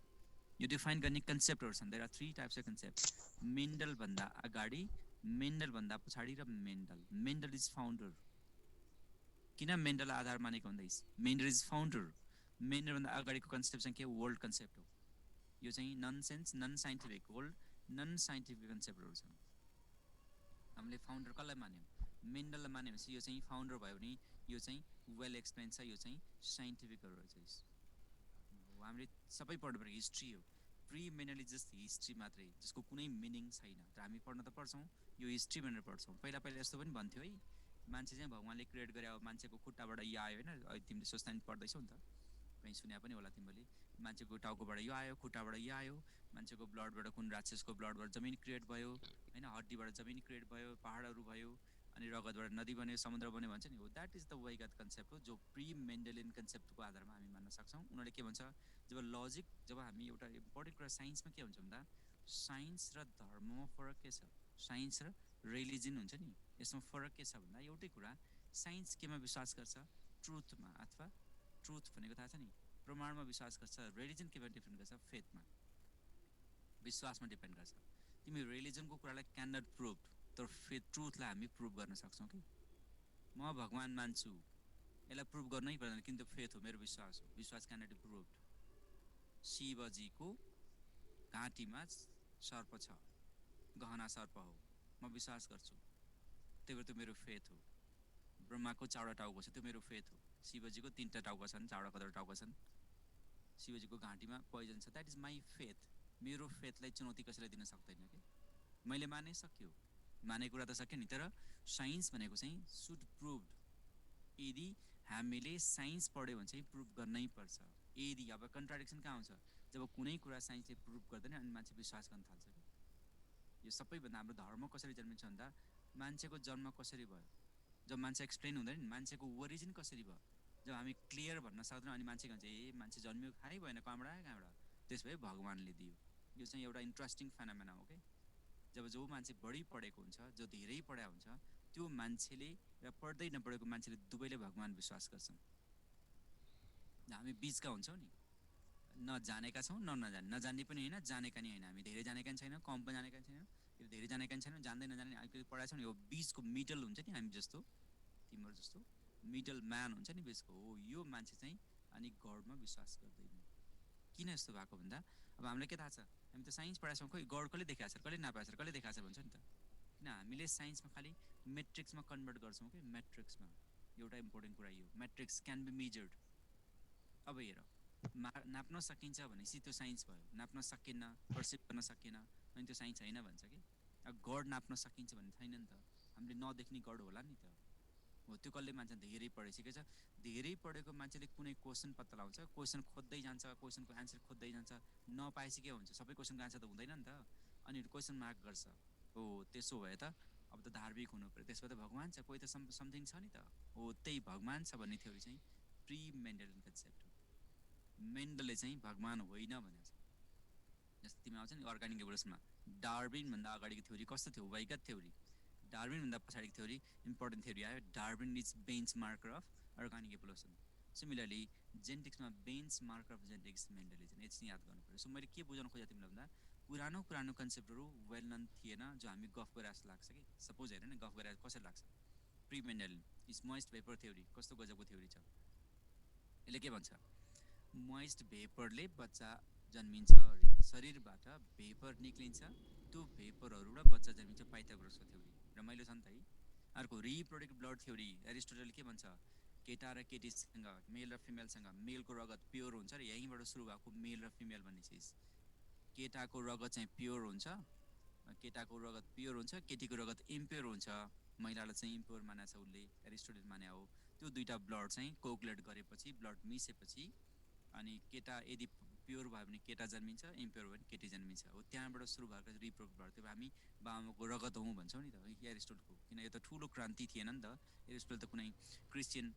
यो डिफाइन गर्ने कन्सेप्टहरू छन् there are 3 types of concept Mendel भन्दा अगाडि मेन्डल भन्दा पछाडि र मेन्डल इज फाउन्डर किन मेन्डल आधार मानेको भन्दा मेन्डल इज फाउन्डर मेन्डल भन्दा अगाडिको कन्सेप्ट चाहिँ के वर्ल्ड कन्सेप्ट हो यो चाहिँ nonsense non scientific world non scientific कन्सेप्टहरू छन् हामीले फाउन्डर कसलाई मान्यौँ मेन्डललाई मान्यो भनेपछि यो चाहिँ फाउन्डर भयो भने यो चाहिँ वेल एक्सप्लेन छ यो चाहिँ साइन्टिफिकहरू रहेछ हामीले सबै पढ्नु पर्यो हिस्ट्री हो pre Mendel is just history मात्रै जसको कुनै मिनिङ छैन तर हामी पढ्न त पढ्छौँ यो हिस्ट्री भनेर पढ्छौँ पहिला यस्तो पनि भन्थ्यो है मान्छे चाहिँ भगवान्ले क्रिएट गरे अब मान्छेको खुट्टाबाट यो आयो होइन अहिले तिमीले सोच्दा नि पढ्दैछौ नि त कहीँ सुने पनि होला तिमीले मान्छेको टाउकोबाट यो आयो खुट्टाबाट यो आयो मान्छेको ब्लडबाट कुन राक्षसको ब्लडबाट जमिन क्रिएट भयो होइन हड्डीबाट जमिन क्रिएट भयो पहाडहरू भयो अनि रगतबाट नदी बन्यो समुद्र बन्यो भन्छ नि हो that is the Vegat concept हो जो प्री मेन्डेलियन कन्सेप्टको आधारमा हामी मान्न सक्छौँ उनीहरूले के भन्छ जब लजिक जब हामी एउटा इम्पोर्टेन्ट कुरा साइन्समा के हुन्छ भन्दा साइन्स र धर्ममा फरक के छ साइन्स र रिलिजन हुन्छ नि यसमा फरक के छ भन्दा एउटै कुरा साइन्स केमा विश्वास गर्छ ट्रुथमा अथवा ट्रुथ भनेको थाहा छ नि प्रमाणमा विश्वास गर्छ रिलिजन केमा डिपेन्ड गर्छ फेथमा विश्वासमा डिपेन्ड गर्छ तिमी रिलिजनको कुरालाई क्यान नट प्रुभ तर फेथ ट्रुथलाई हामी प्रुभ गर्न सक्छौँ कि म भगवान मान्छु यसलाई प्रुभ गर्नै पर्दैन किन फेथ हो मेरो विश्वास हो विश्वास क्यान नट बी प्रुभड शिवजीको घाँटीमा सर्प छ गहना सर्प हो म विश्वास गर्छु त्यही भएर त्यो मेरो फेथ हो ब्रह्माको 4वटा टाउको छ त्यो मेरो फेथ हो शिवजीको 3टा टाउका छन् 4वटा कतिवटा टाउका छन् शिवजीको घाँटीमा पोइजन छ द्याट इज माई फेथ मेरो फेथलाई चुनौती कसैले दिन सक्दैन कि मैले माने सक्यो माने कुरा त सक्यो नि तर साइन्स भनेको चाहिँ सुड प्रुभड यदि हामीले साइन्स पढ्यो भने चाहिँ प्रुभ गर्नै पर्छ यदि अब कन्ट्राडिक्सन कहाँ आउँछ जब कुनै कुरा साइन्सले प्रुभ गर्दैन अनि मान्छे विश्वास गर्न थाल्छ यो सबैभन्दा हाम्रो धर्म कसरी जन्मिन्छ भन्दा मान्छेको जन्म कसरी भयो, जब मान्छे एक्सप्लेन हुँदैन नि मान्छेको ओरिजिन कसरी भयो, जब हामी क्लियर भन्न सक्दैनौँ अनि मान्छे भन्छ ए मान्छे जन्मियो खाइ भएन कहाँबाट आयो कहाँबाट, त्यस भए भगवान्ले दियो। यो चाहिँ एउटा इन्ट्रेस्टिङ फेनोमेना हो क्या। जब जो मान्छे बढी पढेको हुन्छ, जो धेरै पढाएको हुन्छ, त्यो मान्छेले र पढ्दै नपढेको मान्छेले दुवैले भगवान् विश्वास गर्छन्। हामी बिचका हुन्छौँ नि, नजानेका छौँ नजान्ने पनि होइन, जानेका नि होइन। हामी धेरै जानेका नि छैनौँ, कम पनि जानेका नि छैनौँ, धेरै जानेका नि छैनौँ, जान्दै नजाने अलिकति पढाएको छौँ नि। यो बिचको मिडल हुन्छ नि, हामी जस्तो तिम्रो जस्तो मिडल म्यान हुन्छ नि बिचको, हो यो मान्छे चाहिँ अनि गडमा विश्वास गर्दैन। किन यस्तो भएको भन्दा अब हामीलाई के थाहा छ, हामी त साइन्स पढाएको छौँ, खोइ गड कसले देखाएको छ, कसले नापाएको छ, कसले देखाएको छ भन्छ नि त। किन हामीले साइन्समा खालि मेट्रिक्समा कन्भर्ट गर्छौँ कि, मेट्रिक्समा। एउटा इम्पोर्टेन्ट कुरा यो, मेट्रिक्स क्यान बी मेजर्ड। अब हेर, नाप्न सकिन्छ भनेपछि त्यो साइन्स भयो, नाप्न सकिन्न, पर्सिभ गर्न सकिएन अनि त्यो साइन्स होइन भन्छ कि। अब गड नाप्न सकिन्छ भन्ने छैन नि त, हामीले नदेख्ने गड होला नि त। हो त्यो कसले मान्छ, धेरै पढिसकेको छ। धेरै पढेको मान्छेले कुनै क्वेसन पत्ता लगाउँछ, क्वेसन खोज्दै जान्छ, क्वेसनको एन्सर खोज्दै जान्छ, नपाएपछि के हुन्छ, सबै क्वेसनको एन्सर त हुँदैन नि त, अनि क्वेसन मार्क गर्छ। हो त्यसो भए त अब त धार्मिक हुनु पऱ्यो, त्यसो भए त भगवान् छ, कोही त समथिङ छ नि त। हो त्यही भगवान् छ भन्ने थ्योरी चाहिँ प्री मेन्डलियन कन्सेप्ट हो। मेन्डलले चाहिँ भगवान् होइन भनेको छ। जस्तो तिमी आउँछ नि अर्गानिक एभोल्युसनमा, डार्विनभन्दा अगाडिको थ्योरी कस्तो थियो, वाइगत थ्योरी। डार्विनभन्दा पछाडिको थ्योरी इम्पोर्टेन्ट थ्योरी आयो, Darwin is bench marker of organic evolution. Similarly जेनेटिक्समा bench marker of genetics Mendelism, यो चाहिँ याद गर्नु पऱ्यो। सो मैले के बुझाउन खोजेँ तिमीलाई भन्दा, पुरानो कन्सेप्टहरू वेल नन थिएन, जो हामी गफ गरेर जस्तो लाग्छ कि। सपोज हेर न, गफ गरेर कसरी लाग्छ, pre Mendelian is moist vapour theory, कस्तो गजबको थ्योरी छ। यसले के भन्छ, मोइस्ट भेपरले बच्चा जन्मिन्छ अरे, शरीरबाट भेपर निक्लिन्छ, त्यो भेपरहरूबाट बच्चा जन्मिन्छ, पाइथागोरसको थ्योरी। रमाइलो छ नि त है। अर्को रिप्रोडक्टिभ ब्लड थ्योरी, एरिस्टोटलले के भन्छ, केटा र केटीसँग, मेल र फिमेलसँग मेलको रगत प्योर हुन्छ र यहीँबाट सुरु भएको मेल र फिमेल भन्ने चिज। केटाको रगत चाहिँ प्योर हुन्छ, केटीको रगत इम्प्योर हुन्छ, महिलालाई चाहिँ इम्प्योर मानेको छ उसले, एरिस्टोटल माने हो। त्यो दुईवटा ब्लड चाहिँ कोगुलेट गरेपछि, ब्लड मिसेपछि अनि केटा यदि प्योर भयो भने केटा जन्मिन्छ, इम्प्योर भयो भने केटी जन्मिन्छ। हो त्यहाँबाट सुरु भएको रिप्रोडक्टिभ ब्लड। त्यो हामी बाबाको रगत हौँ भन्छौँ नि त एरिस्टोटलको, किन यो त ठुलो क्रान्ति थिएन नि त। एरिस्टोटल त कुनै क्रिस्चियन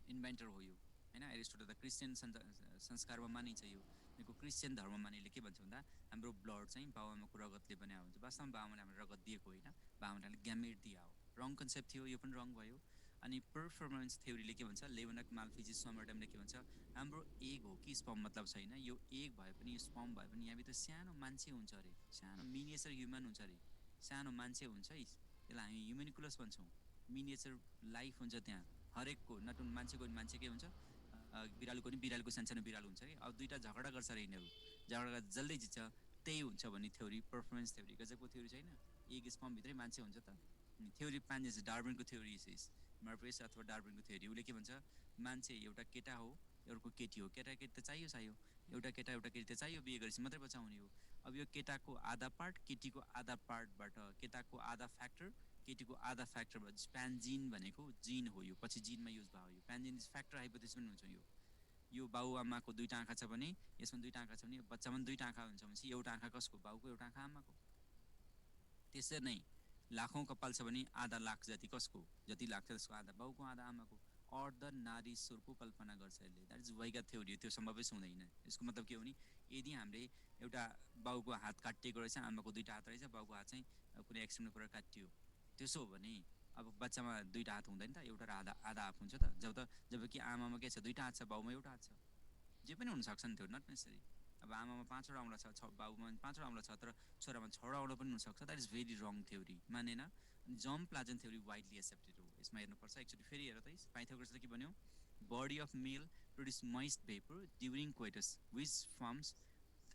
इन्भेन्टर हो यो होइन, एरिस्टोटल त क्रिस्चियन संस्कारमा मानिन्छ। यो क्रिस्चियन धर्म मानिले के भन्छ भन्दा, हाम्रो ब्लड चाहिँ बाबाआमाको रगतले बनाएको हुन्छ। वास्तवमा बाबाआमाले हाम्रो रगत दिएको होइन, बाबाआमाले ग्यामेट दिया हो। रङ कन्सेप्ट थियो, यो पनि रङ भयो। अनि पर्फर्मेन्स थ्योरीले के भन्छ, लेवनक माल्फिजी समरडमले के भन्छ, हाम्रो एग हो कि स्पर्म मतलब छैन, यो एग भए पनि यो स्पर्म भए पनि यहाँभित्र सानो मान्छे हुन्छ अरे, सानो मिनिएचर ह्युमन हुन्छ अरे, सानो मान्छे हुन्छ है। यसलाई हामी ह्युमेनिकुलस भन्छौँ। मिनिएचर लाइफ हुन्छ त्यहाँ हरेकको, नट ओन्ली मान्छेको के हुन्छ, बिरालोको नि बिरालोको सानो बिरालो हुन्छ कि। अब दुईवटा झगडा गर्छ अरे, यिनीहरू झगडा जसले जित्छ त्यही हुन्छ भन्ने थ्योरी, पर्फर्मेन्स थ्योरी। गजबको थ्योरी छैन, एग स्पर्मभित्रै मान्छे हुन्छ त। थ्योरी पाइन्छ डार्विनको थ्योरी इज मर्फेस अथवा डार्विनको थ्योरी। उसले के भन्छ, मान्छे एउटा केटा हो, अर्को केटी हो, केटा केटी त चाहियो, एउटा केटा एउटा केटी त चाहियो, बिहे गरेपछि मात्रै बच्चा हुने हो। अब यो केटाको आधा पार्ट, केटीको आधा पार्टबाट, केटाको आधा फ्याक्टर, केटीको आधा फ्याक्टर भयो। प्यान्जिन भनेको जिन हो, यो पछि जिनमा युज भयो। यो प्यान्जिन इज फ्याक्टर हाइपोथेसिस पनि हुन्छ। यो बाउआमाको दुईवटा आँखा छ भने, यसमा दुईवटा आँखा छ भने, बच्चामा पनि दुईवटा आँखा हुन्छ भनेपछि एउटा आँखा कसको, बाउको, एउटा आँखा आमाको। त्यसरी नै लाखौँ कपाल छ भने आधा लाख जति कसको, जति लाख छ त्यसको आधा बाउको, आधा आमाको। अर्ध नारीश्वरको कल्पना गर्छ यसले। द्याट इज वाइगत थ्योरी। त्यो सम्भवै हुँदैन। यसको मतलब के हो भने, यदि हामीले एउटा बाउको हात काटिएको रहेछ, आमाको दुईवटा हात रहेछ, बाउको हात चाहिँ कुनै एक्सिडेन्टमा परेर काटियो, त्यसो हो भने अब बच्चामा दुईवटा हात हुँदैन त, एउटा र आधा हात हुन्छ त। जबकि आमामा के छ, दुईवटा हात छ, बाउमा एउटा हात छ। जे पनि हुनसक्छ नि त्यो, नट नेसेसरी। अब आमामा 5वटा औँला छ, बाउमा 5वटा औँला छ, तर छोरामा 6वटा औँला पनि हुनसक्छ। That is very wrong theory, मानेन। अनि जम प्लाजन थ्योरी वाइडली एक्सेप्टेड हो। यसमा हेर्नुपर्छ एक्चुअली। फेरि हेर त, पाइथागोरसले के भन्यो, body of male produce moist vapour during coitus which forms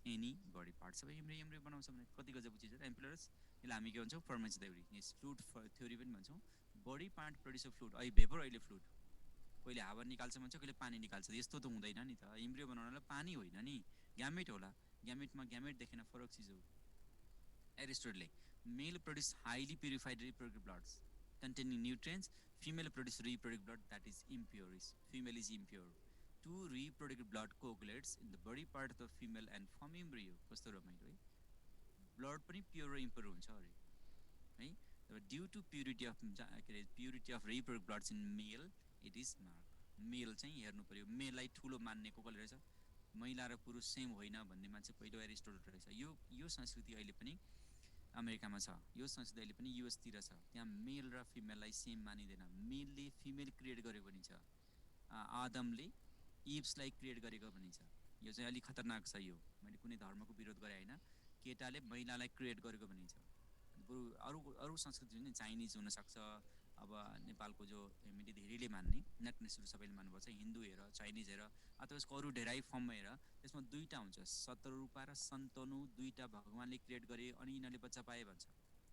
any body part. सबै एम्ब्रियो बनाउँछ भने कति गजबको चिज हो। एम्प्लोरस, यसलाई हामी के भन्छौँ, फर्मेन्स थ्योरी। यस फ्लुइड थ्योरी पनि भन्छौँ। Body part produce of fluid, अहिले भेपर अहिले फ्लुइड। कहिले हावा निकाल्छ भन्छ, कहिले पानी निकाल्छ। यस्तो त हुँदैन नि त। इम्ब्रियो बनाउनलाई पानी होइन नि, ग्यामेट होला। ग्यामेटमा ग्यामेट देखेन, फरक चिज हो। एरिस्टोटलले, male produce highly purified reproductive bloods containing nutrients, female produce reproductive blood that is impure. Female is impure. Two reproductive blood coagulates in the body part of the female and form embryo. कस्तो रमाइलो है। ब्लड पनि प्योर र इम्प्योर हुन्छ अरे है। ड्यु टु प्युरिटी अफ के अरे purity of reproduct bloods in male it is mark. Male चाहिँ हेर्नु पऱ्यो, मेललाई ठुलो मान्ने को कसले रहेछ, महिला र पुरुष सेम होइन भन्ने मान्छे पहिलो एरिस्टोटल रहेछ। यो संस्कृति अहिले पनि अमेरिकामा छ, यो संस्कृति अहिले पनि युएसतिर छ। त्यहाँ मेल र फिमेललाई सेम मानिँदैन। मेलले फिमेल क्रिएट गरेको भनिन्छ, आदमले इब्सलाई क्रिएट गरेको भनिन्छ। यो चाहिँ अलिक खतरनाक छ। यो मैले कुनै धर्मको विरोध गरे होइन, केटाले महिलालाई क्रिएट गरेको भनिन्छ। बरु अरू अरू संस्कृति पनि चाइनिज हुनसक्छ, अब नेपालको जो हामीले धेरैले मान्ने, नेट नेसहरू सबैले मान्नुपर्छ, हिन्दू हेर, चाइनिज हेर, अथवा यसको अरू धेरै फर्ममा हेर, त्यसमा दुईवटा हुन्छ, शतरूपा र सन्तनु, दुईवटा भगवान्ले क्रिएट गरे अनि यिनीहरूले बच्चा पाए भन्छ।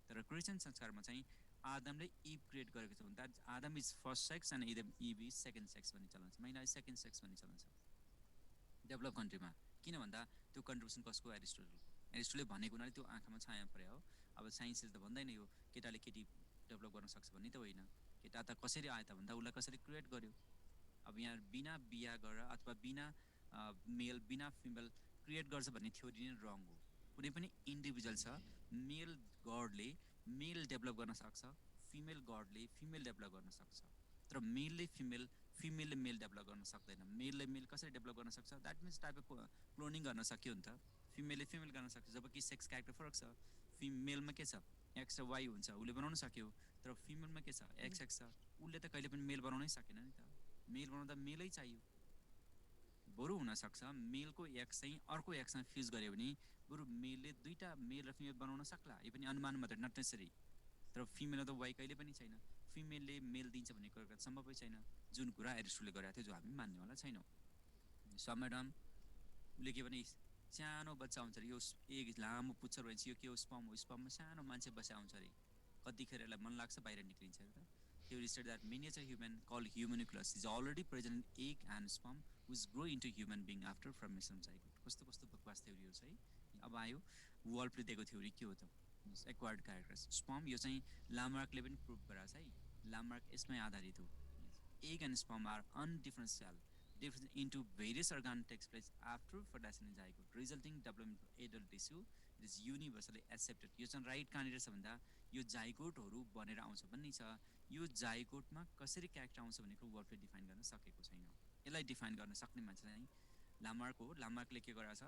तर क्रिस्चियन संस्कारमा चाहिँ आदमले इभ क्रिएट गरेको छ, that Adam is first sex and Eve is second sex भन्ने चलन छ, महिला इज सेकेन्ड सेक्स भन्ने चलन छ डेभलप कन्ट्रीमा। किन भन्दा त्यो कन्ट्रिब्युसन कसको, एरिस्टोटलले भनेको हुनाले त्यो आँखामा छाया परे हो। अब साइन्सले त भन्दैन यो केटाले केटी डेभलप गर्न सक्छ भन्ने त होइन। केटा त कसरी आयो त भन्दा उसलाई कसरी क्रिएट गर्यो। अब यहाँ बिना बिहा गरेर अथवा बिना मेल बिना फिमेल क्रिएट गर्छ भन्ने थ्योरी नै रङ हो। कुनै पनि इन्डिभिजुअल छ, मेल गडले मेल डेभलप गर्न सक्छ, फिमेल गडले फिमेल डेभलप गर्न सक्छ, तर मेलले फिमेल, फिमेलले मेल डेभलप गर्न सक्दैन। मेलले मेल कसरी डेभलप गर्न सक्छ, that means type of cloning गर्न सक्यो नि त। फिमेलले फिमेल गर्न सक्छ, जबकि सेक्स क्यारेक्टर फरक छ। फिमेलमा के छ, एक्स र वाइ हुन्छ, उसले बनाउन सक्यो। तर फिमेलमा के छ, एक्स एक्स छ, उसले त कहिले पनि मेल बनाउनै सकेन नि त। मेल बनाउँदा मेलै चाहियो। बरु हुनसक्छ मेलको एक्स चाहिँ अर्को एक्समा फ्युज गर्यो भने बरु मेलले दुईवटा मेल र फिमेल बनाउन सक्ला, यो पनि अनुमान मात्रै, नट नेसेसरी। तर फिमेलमा त वाइ कहिले पनि छैन, फिमेलले मेल दिन्छ भन्ने कुरा सम्भवै छैन, जुन कुरा एरिस्टोटलले गरेको थियो, जो हामी मान्नेवाला छैनौँ। सम्मेडम उसले के भने सानो बच्चा हुन्छ अरे, यो एक लामो पुच्छर भएपछि यो के हो, स्पर्म हो, स्पर्ममा सानो मान्छे बसे आउँछ अरे, कतिखेर यसलाई मन लाग्छ बाहिर निक्लिन्छ अरे त। Theory states that miniature human called humanucleus is already present in egg and sperm which grow into human being after formation of zygote। कस्तो कस्तो बकवास थ्योरीहरू छ है। अब आयो वल्फले दिएको थ्योरी के हो त, एक्वायर्ड क्यारेक्टर्स स्पर्म। यो चाहिँ लामार्कले पनि प्रुभ गराएको छ है, लामार्क यसमै आधारित हो। Egg and sperm are undifferent cell different into various organ takes place after fertilization in zygote resulting development of adult tissue। it is universally accepted। यो चाहिँ राइट कहाँनिर छ भन्दा यो जाइगोटहरू बनेर आउँछ भन्ने छ। यो जाइगोटमा कसरी क्यारेक्टर आउँछ भनेको वल्फले डिफाइन गर्न सकेको छैन। यसलाई डिफाइन गर्न सक्ने मान्छे चाहिँ लामार्क हो। लामार्कले के गरेको छ,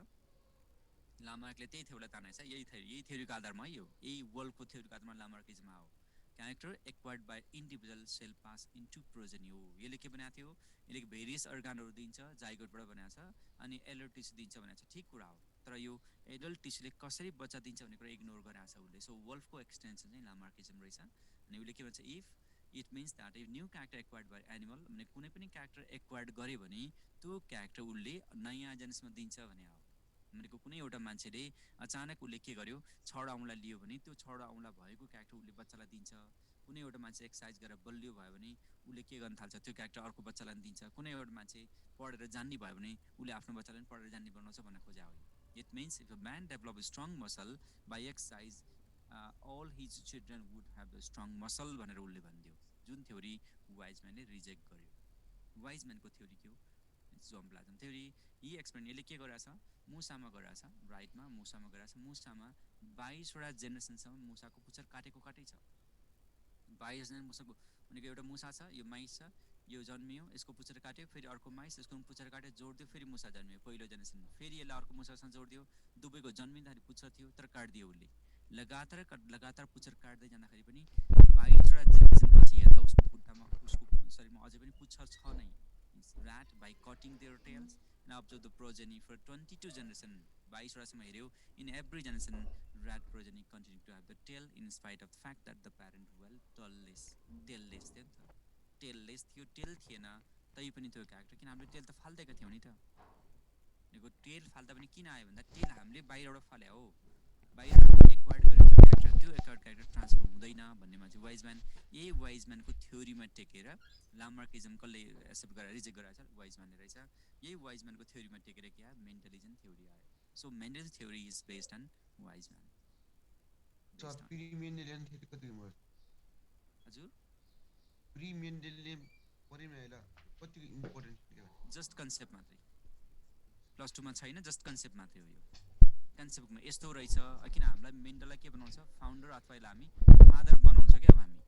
लामार्कले त्यही थ्योरीलाई तानेको छ, यही थ्योरीको आधारमा है, यही वल्फको थ्योरीको आधारमा लामार्किजम आयो। Character acquired by individual cell pass into progeny हो। यसले के बनाएको थियो, यसले भेरियस अर्गानहरू दिन्छ, जाइगोटबाट बनाएको छ, अनि एडल्ट टिस्यु दिन्छ भनेको छ, ठिक कुरा हो। तर यो एडल्ट टिस्युले कसरी बच्चा दिन्छ भन्ने कुरा इग्नोर गरेको छ उसले। सो वल्फको एक्सटेन्सन चाहिँ लामार्किजम रहेछ। अनि उसले के भन्छ, if it means that if new character acquired by animal, भने कुनै पनि क्यारेक्टर एक्वायर्ड गर्यो भने त्यो क्यारेक्टर उसले नयाँ जेनेसमा दिन्छ भने हो। भनेको कुनै एउटा मान्छेले अचानक उसले के गर्यो, छडा औँला लियो भने त्यो छडा औँला भएको क्यारेक्टर उसले बच्चालाई दिन्छ। कुनै एउटा मान्छे एक्सर्साइज गरेर बलियो भयो भने उसले के गर्न थाल्छ, त्यो क्यारेक्टर अर्को बच्चालाई दिन्छ। कुनै एउटा मान्छे पढेर जान्ने भयो भने उसले आफ्नो बच्चालाई पनि पढेर जान्ने बनाउँछ भन्न खोजा हो। It means if a man develop strong muscle by exercise all his children would have a strong muscle भनेर उसले भनिदियो, जुन थ्योरी वाइजम्यानले रिजेक्ट गर्यो। वाइजम्यानको थ्योरी के हो, जोम्प्लाज्म थ्योरी। यी एक्सपेरिमेन्ट यसले के गरेछ, मुसामा गरेछ, राइटमा मुसामा गरेछ। मुसामा 22वटा जेनेरेसनसम्म मुसाको पुच्छर काटेको काटै छ। 22जना मुसाको भनेको एउटा मुसा छ, यो माइस छ, यो जन्मियो, यसको पुच्छर काट्यो, फेरि अर्को माइस, यसको पुच्छर काट्यो, जोडिदियो, फेरि मुसा जन्मियो पहिलो जेनेरेसनमा, फेरि यसलाई अर्को मुसासँग जोडिदियो, दुवैको जन्मिँदाखेरि पुच्छर थियो तर काटिदियो उसले। लगातार पुच्छर काट्दै जाँदाखेरि पनि 22वटा जेनेरेसन पछि हेर्दा उसको खुट्टामा, उसको शरीरमा अझै पनि पुच्छर छ नै। rat by cutting their tails and observe the progeny for 22 generation। 22वटासम्म हेऱ्यो, in every generation rat progeny continue to have the tail in spite of the fact that the parent well tailless थियो नि त, tailless थियो, टेल थिएन तै पनि त्यो क्यारेक्टर, किन हामीले टेल त फाल्देका थियौँ नि त। भनेको टेल फाल्दा पनि किन आयो भन्दा टेल हामीले बाहिरबाट फाले हो, बाहिर एक्वायर्ड गरेको क्यारेक्टर, त्यो एक्वायर्ड क्यारेक्टर ट्रान्सफर हुँदैन भन्नेमा चाहिँ वाइजम्यान, यही वाइजम्यानको थ्योरीमा टेकेर लामार्किजम कसले एक्सेप्ट गरेर रिजेक्ट गराएको छ, वाइजम्यानले रहेछ। यही वाइजम्यानको थ्योरीमा टेकेर के आयो, मेन्टलिजम थ्योरी आयो। So Mendelism theory is based on Weismann. Sir pre Mendelian theory कति हो हजुर, प्री मेन्डेलियन पढ्यौँ हैला, कति इम्पोर्टेन्ट के हो, जस्ट कन्सेप्ट मात्रै, +2 मा छैन, जस्ट कन्सेप्ट मात्रै हो यो। कन्सेप्टमा यस्तो रहेछ किन हामीलाई मेन्डललाई के बनाउँछ फाउन्डर अथवा यसलाई हामी फादर बनाउँछ क्या अब हामी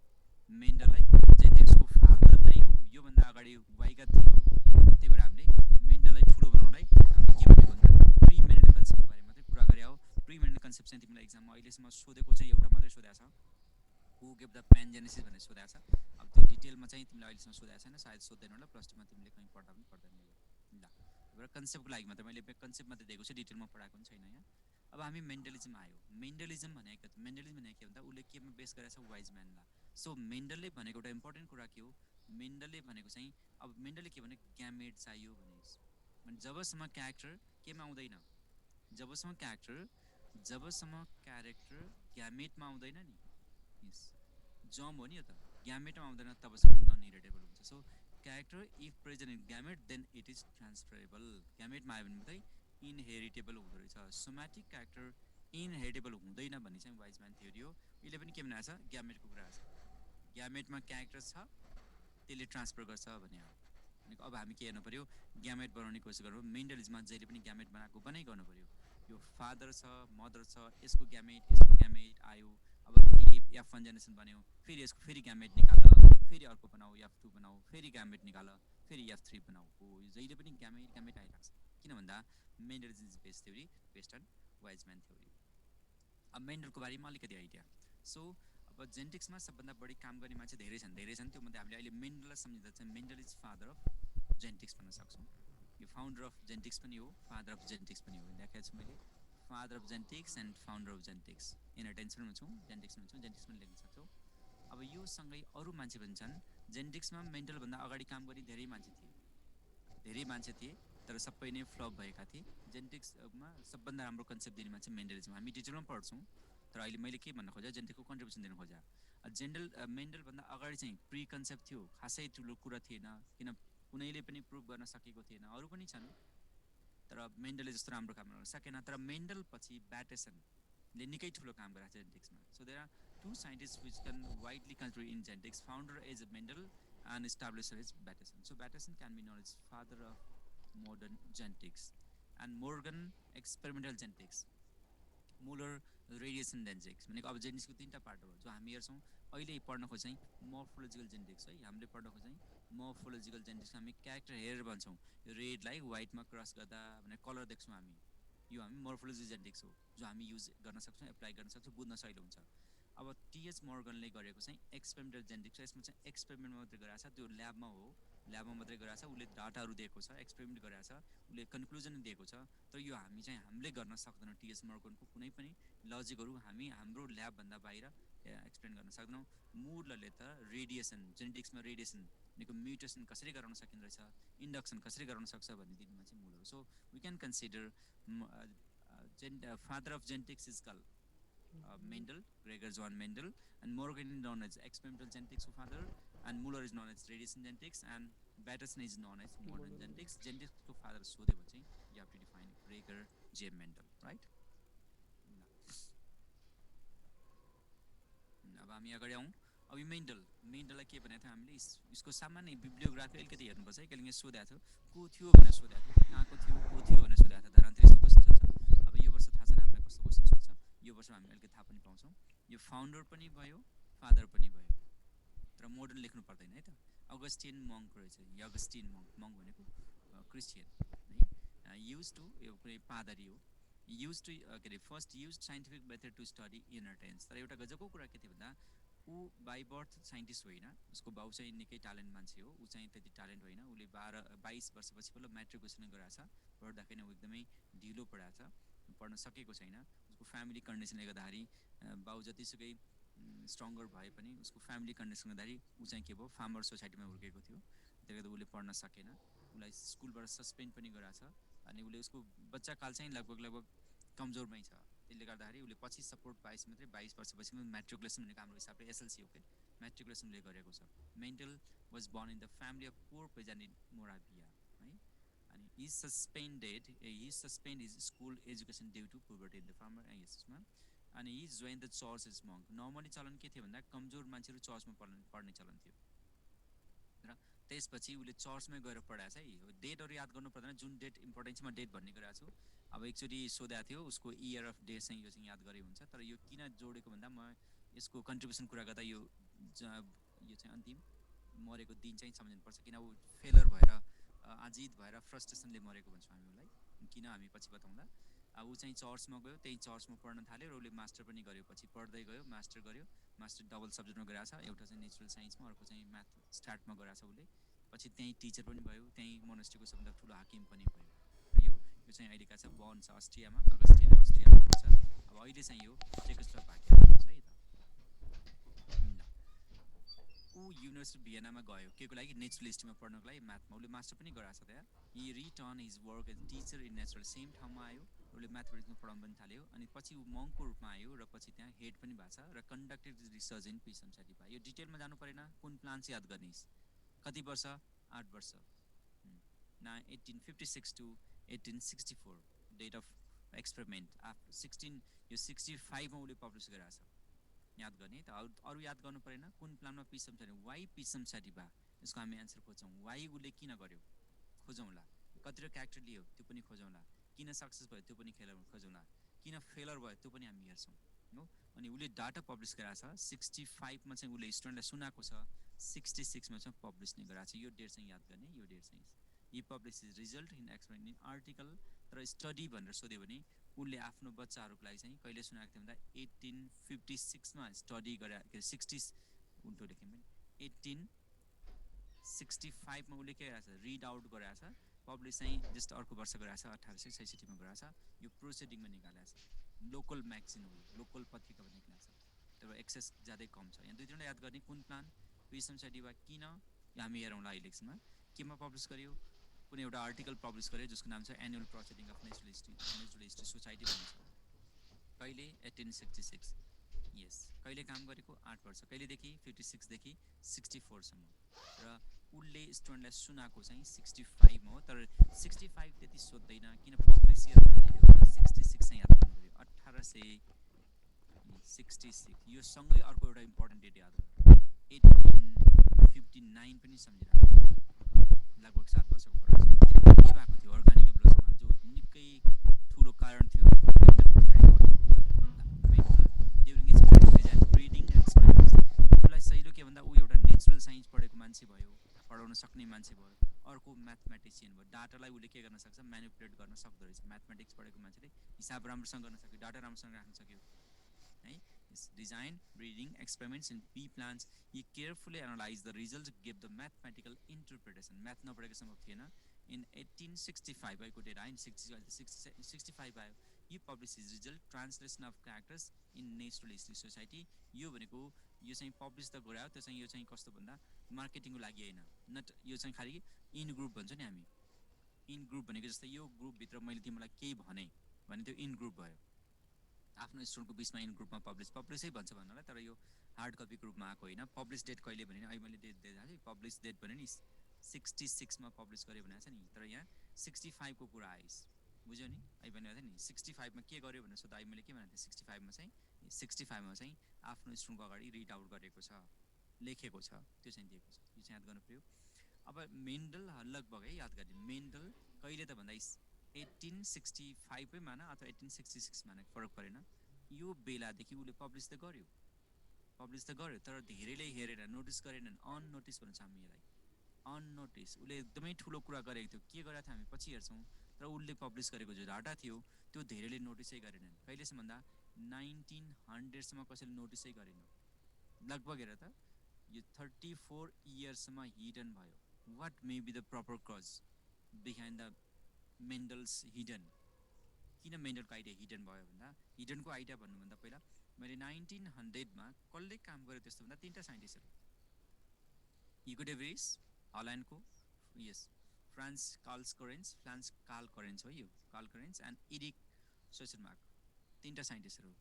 मेन्डललाई जेनेटिक्सको फादर नै हो योभन्दा अगाडि वाइगत थियो त्यही भएर हामीले मेन्डललाई ठुलो बनाउनलाई हामीले के भनेको भन्दा प्री मेन्डल कन्सेप्टको बारेमा मात्रै कुरा गरे हो प्री मेन्डल कन्सेप्ट चाहिँ तिमीलाई एक्जाममा अहिलेसम्म सोधेको चाहिँ एउटा मात्रै सोधेको छ हु गेभ द प्यानजेनेसिस भनेर सोधेको छ अब त्यो डिटेलमा चाहिँ तिमीलाई अहिलेसम्म सोधेको छैन सायद सोध्दैन होला प्लस टूमा तिमीले कहीँ पढ्दा पनि पर्दैन यो ल एउटा कन्सेप्टको लागि मात्रै मैले कन्सेप्ट मात्रै दिएको छु डिटेलमा पढाएको पनि छैन यहाँ अब हामी मेन्डलिजम आयो मेन्डलिजम भनेको मेन्डलिजम भनेको के भन्दा उसले केमा बेस गरेको छ वाइजम्यानलाई सो मेन्डलले भनेको एउटा इम्पोर्टेन्ट कुरा के हो मेन्डलले भनेको चाहिँ अब मेन्डलले के भने ग्यामेट चाहियो भने जबसम्म क्यारेक्टर केमा आउँदैन जबसम्म क्यारेक्टर ग्यामेटमा आउँदैन नि यस जम हो नि यो त ग्यामेटमा आउँदैन तबसम्म नन इरेटेबल हुन्छ so character if present in gamete then it is transferable ग्यामेटमा आयो भने मात्रै इनहेरिटेबल हुँदो रहेछ सोमेटिक क्यारेक्टर इनहेरिटेबल हुँदैन भन्ने चाहिँ वाइजम्यान थ्योरी हो यसले पनि के भनेको छ ग्यामेटको कुरा छ ग्यामेटमा क्यारेक्टर छ त्यसले ट्रान्सफर गर्छ भने हो भनेको अब हामी के हेर्नु पऱ्यो ग्यामेट बनाउने कोसिस गर्नु मेन्डलिजममा जहिले पनि ग्यामेट बनाएको गर्नु पऱ्यो यो फादर छ मदर छ यसको ग्यामेट आयो अब F1 जेनेरेसन बन्यो फेरि यसको फेरि ग्यामेट निकाल फेरि अर्को बनाऊ F2 बनाऊ फेरि ग्यामेट निकाल फेरि F3 बनाऊ हो यो जहिले पनि ग्यामेट आइरहेको छ किन भन्दा Mendelism is based theory based on Weismann theory अब मेन्डलको बारेमा अलिकति आइडिया सो अब जेनेटिक्समा सबभन्दा बढी काम गर्ने मान्छे धेरै छन् त्योमध्ये हामीले अहिले मेन्डललाई सम्झिँदा चाहिँ Mendel is father of genetics भन्न सक्छौँ यो फाउन्डर अफ जेनेटिक्स पनि हो फादर अफ जेनेटिक्स पनि हो लेखेको छु मैले father of genetics and founder of genetics inner पनि हुन्छौँ जेनेटिक्स पनि लेख्न सक्छौँ अब यो सँगै अरू मान्छे पनि छन् जेनेटिक्समा मेन्डलभन्दा अगाडि काम गर्ने धेरै मान्छे थिए तर सबै नै फ्लप भएका थिए जेनेटिक्समा सबभन्दा राम्रो कन्सेप्ट दिने मान्छे मेन्डलिजम हामी डिटेलमा पढ्छौँ तर अहिले मैले के भन्न खोजेँ जेनेटिक्सको कन्ट्रिब्युसन दिन खोजेँ मेन्डलभन्दा अगाडि चाहिँ प्री कन्सेप्ट थियो खासै ठुलो कुरा थिएन किन कुनैले पनि प्रुभ गर्न सकेको थिएन अरू पनि छन् तर मेन्डलले जस्तो राम्रो काम गर्न सकेन तर मेन्डल पछि ब्याटेसनले निकै ठुलो काम गरेको छ जेनेटिक्समा so there are two scientist which can widely contribute in genetics founder is Mendel and establisher is Bateson so Bateson can be known is father of modern genetics and Morgan experimental genetics Muller radiation genetics भनेको अब जेनेटिक्सको तिनवटा पार्टहरू जो हामी हेर्छौँ अहिले पढ्न खोज्छौँ मोर्फोलोजिकल जेनेटिक्स है हामीले पढ्न खोज्छौँ मोर्फोलोजिकल जेनेटिक्स हामी क्यारेक्टर हेरेर भन्छौँ यो रेडलाई व्हाइटमा क्रस गर्दा भने कलर देख्छौँ हामी यो हामी मोर्फोलोजी जेनेटिक्स हो जो हामी युज गर्न सक्छौँ एप्लाई गर्न सक्छौँ बुझ्न सजिलो हुन्छ अब टिएच मोर्गनले गरेको चाहिँ एक्सपेरिमेन्टल जेनेटिक्स यसमा चाहिँ एक्सपेरिमेन्ट मात्रै गरेको छ त्यो ल्याबमा मात्रै गरेको छ उसले डाटाहरू दिएको छ एक्सपेरिमेन्ट गरेको छ उसले कन्क्लुजन दिएको छ तर यो हामीले गर्न सक्दैनौँ टिएच मोर्गनको कुनै पनि लजिकहरू हामी हाम्रो ल्याबभन्दा बाहिर एक्सप्लेन गर्न सक्दैनौँ मुरले त रेडिएसन जेनेटिक्समा रेडिएसन भनेको म्युटेसन कसरी गराउन सकिँदो रहेछ इन्डक्सन कसरी गराउन सक्छ भन्ने दिनमा चाहिँ मुल हो so we can consider father of genetics is call Mendel, Gregor Johann Mendel, and Morgan is known as experimental genetics father, and Muller is known as radiation genetics, and Batterson is known as modern genetics. Genetics को father सोधे भने you have to define Gregor J. Mendel, right? अब हामी अगाडि आउँ अब यो मेन्डललाई के भनेको थियो हामीले यसको सामान्य बिब्लियोग्राफी अलिकति हेर्नुपर्छ है किनकि सोधेको थियो को थियो भनेर सोधेको थियो कहाँको थियो को थियो भनेर सोधेको थियो धरान्तर यस्तो क्वेसन सोध्छ अब यो वर्ष थाहा छैन हामीलाई कस्तो क्वेसन सोध्छ यो वर्ष हामी अलिकति थाहा पनि पाउँछौँ यो फाउन्डर पनि भयो फादर पनि भयो तर मोडर्न लेख्नु पर्दैन है त अगस्टिन मङ्क रहेछ यो अगस्टिन मङ्क भनेको क्रिस्चियन है युज टु यो कुनै पादरी हो युज टु के अरे first use scientific method to study inheritance तर एउटा गजबको कुरा के थियो भन्दा ऊ बाई बर्थ साइन्टिस्ट होइन उसको बाउ चाहिँ निकै ट्यालेन्ट मान्छे हो ऊ चाहिँ त्यति ट्यालेन्ट होइन उसले 22 वर्षपछि पहिला म्याट्रिकुलेसन गराएको छ पढ्दाखेरि ऊ एकदमै ढिलो पढाएको छ पढ्न सकेको छैन उसको फ्यामिली कन्डिसनले गर्दाखेरि बाउ जतिसुकै स्ट्रङ्गर भए पनि उसको फ्यामिली कन्डिसन गर्दाखेरि ऊ चाहिँ के भयो फार्मर सोसाइटीमा हुर्केको थियो त्यसले गर्दा उसले पढ्न सकेन उसलाई स्कुलबाट सस्पेन्ड पनि गराएको छ अनि उसले उसको बच्चाकाल चाहिँ लगभग कमजोरमै छ त्यसले गर्दाखेरि उसले पछि सपोर्ट पाएपछि मात्रै 22 वर्षपछि म्याट्रिकुलेसन भनेको हाम्रो हिसाबले एसएलसी हो कि म्याट्रिकुलेसन उसले गरेको छ Mendel was born in the family of poor peasant in Moravia है अनि he suspended his school education due to poverty in the farmer यसमा अनि he joined the church as monk normally चलन के थियो भन्दा कमजोर मान्छेहरू चर्चमा पढ्ने चलन थियो र त्यसपछि उसले चर्चमै गएर पढाएको छ है डेटहरू याद गर्नु पर्दैन जुन डेट इम्पोर्टेन्ट छ म डेट भन्ने गरेको छु अब एकचोटि सोधेको थियो उसको इयर अफ डेट चाहिँ यो चाहिँ याद गरे हुन्छ तर यो किन जोडेको भन्दा म यसको कन्ट्रिब्युसन कुरा गर्दा यो यो चाहिँ अन्तिम मरेको दिन चाहिँ सम्झिनुपर्छ किन ऊ फेलर भएर आजित भएर फ्रस्ट्रेसनले मरेको भन्छौँ हामी उसलाई किन हामी पछि बताउँला अब ऊ चाहिँ चर्चमा गयो त्यही चर्चमा पढ्न थाल्यो र उसले मास्टर पनि गर्यो पछि पढ्दै गयो मास्टर गर्यो मास्टर डबल सब्जेक्टमा गराएको छ एउटा चाहिँ नेचुरल साइन्समा अर्को चाहिँ म्याथ स्टार्टमा गराएको छ उसले पछि त्यहीँ टिचर पनि भयो त्यहीँ मोनास्ट्रीको सबभन्दा ठुलो हाकिम पनि भयो र यो चाहिँ अहिलेका छ बर्न छ अस्ट्रियामा अगस्टिन अस्ट्रियामा पर्छ अब अहिले चाहिँ यो चेकोस्लोभाकियामा पर्छ है त ऊ युनिभर्सिटी भियनामा गयो के को लागि नेचुरल हिस्ट्रीमा पढ्नको लागि म्याथमा उसले मास्टर पनि गराएको छ त्यहाँ he return his work as teacher in natural same ठाउँमा आयो उसले म्याथमेटिक्समा पढाउनु पनि थाल्यो अनि पछि ऊ मङ्कको रूपमा आयो र पछि त्यहाँ हेड पनि भएको छ र conducted research in Pisum satisfy यो डिटेलमा जानु परेन कुन प्लान चाहिँ याद गर्ने कति वर्ष 8 वर्ष 1856 to 1864 date of experiment after 16 यो 65मा उसले पब्लिस गराएको छ याद गर्ने त अरू याद गर्नु परेन कुन प्लानमा पिसम सेटिफा वाइ पिसम सेटिफा यसको हामी एन्सर खोज्छौँ वाइ उसले किन गर्यो खोजौँला कतिवटा क्यारेक्टर लियो त्यो पनि खोजौँला किन सक्सेस भयो त्यो पनि खोजौँला किन फेलर भयो त्यो पनि हामी हेर्छौँ हो अनि उसले डाटा पब्लिस गराएको छ 65मा चाहिँ उसले स्टुडेन्टलाई सुनाएको छ 66मा चाहिँ पब्लिस नै गराएको छ यो डेट चाहिँ याद गर्ने यो डेट चाहिँ he publish is result in experiment in article तर स्टडी भनेर सोध्यो भने उसले आफ्नो बच्चाहरूको लागि चाहिँ कहिले सुनाएको थियो भन्दा 1856मा स्टडी गरे के 60 उल्टो लेख्यौँ भने 1865मा उसले के गरेको छ रिड आउट गराएको छ पब्लिस चाहिँ जस्ट अर्को वर्ष गराएको छ 1866मा गराएको छ यो प्रोसिडिङमा निकालेको छ लोकल म्यागजिन हो लोकल पत्रिकामा निकालेको छ तर एक्सेस ज्यादै कम छ यहाँ दुई तिनवटा याद गर्ने कुन प्लान पिसम सेटिफा किन हामी हेरौँला इलेक्सनमा केमा पब्लिस गर्यो कुनै एउटा आर्टिकल पब्लिस गर्यो जसको नाम छ annual proceeding of natural history society भन्ने छ कहिले 1866 यस कहिले काम गरेको 8 वर्ष कहिलेदेखि 56देखि 64सम्म र उसले स्टुडेन्टलाई सुनाएको चाहिँ 65मा हो तर 65 त्यति सोध्दैन किन पब्लिस इयर हालेको 66 चाहिँ याद गर्नु पऱ्यो 1866 यो सँगै अर्को एउटा इम्पोर्टेन्ट डेट याद गर्नु 1859 पनि सम्झिरहेको लगभग 7 वर्षको फरक छ के भएको थियो अर्गानिक एभोल्युसनमा जो निकै ठुलो कारण थियो during experiments and breeding experiments उसलाई सहिलो के भन्दा ऊ एउटा नेचुरल साइन्स पढेको मान्छे भयो पढाउन सक्ने मान्छे भयो अर्को म्याथमेटिसियन भयो डाटालाई उसले के गर्न सक्छ म्यानिपुलेट गर्न सक्दो रहेछ म्याथमेटिक्स पढेको मान्छेले हिसाब राम्रोसँग गर्न सक्यो डाटा राम्रोसँग राख्न सक्यो है design, breeding, experiments in pea plants. He carefully analyzed the results, gave the mathematical interpretation. Math no पढेको सम्भव थिएन. In 1865, I could in 65, he published his result, translation of characters in Natural History Society. यो भनेको यो चाहिँ पब्लिस त गरायो त्यो चाहिँ यो चाहिँ कस्तो भन्दा मार्केटिङको लागि हैन नट यो चाहिँ खाली इन ग्रुप भन्छ नि हामी इन ग्रुप भनेको जस्तै यो ग्रुपभित्र मैले तिमीलाई केही भने त्यो इन ग्रुप भयो आफ्नो स्टुडेन्टको बिचमा इन ग्रुपमा पब्लिसै भन्छ भन्नलाई तर यो हार्ड कपीको रूपमा आएको होइन पब्लिस डेट कहिले भने अहिले मैले डेट दिएको थिएँ पब्लिस डेट भने नि 66मा पब्लिस गरे भनेको छ नि तर यहाँ 65को कुरा आइस बुझ्यो नि अहिले भनेको थिएँ नि 65मा के गर्यो भनेर सोध्दा अहिले मैले के भनेको थिएँ 65मा चाहिँ आफ्नो स्टुडेन्टको अगाडि रिड आउट गरेको छ लेखेको छ त्यो चाहिँ दिएको छ यो चाहिँ याद गर्नु पर्यो अब मेन्डल लगभग है याद गर्ने मेन्डल कहिले त भन्दा 1865 माना अथवा 1866 माना फरक परेन यो बेलादेखि उसले पब्लिस त गर्यो तर धेरैले हेरेर नोटिस गरेनन् अननोटिस भन्छ हामी यसलाई अननोटिस उसले एकदमै ठुलो कुरा गरेको थियो के गरेको थियो हामी पछि हेर्छौँ तर उसले पब्लिस गरेको जो डाटा थियो त्यो धेरैले नोटिसै गरेनन् कहिलेसम्म भन्दा 1900सम्म कसैले नोटिसै गरेन लगभग हेर त यो 34 इयर्समा हिडन भयो what may be the proper cause behind the Mendel's hidden किन मेन्डलको आइडिया हिडन भयो भन्दा हिडनको आइडिया भन्नुभन्दा पहिला मैले 1900मा कसले काम गर्यो त्यस्तो भन्दा तीनटा साइन्टिस्टहरू हिगो डे भेरिस हल्यान्डको यस फ्रान्स कार्ल करेन्स हो यो कार्ल करेन्स एन्ड इरिक सेसनमार्क तीनटा साइन्टिस्टहरू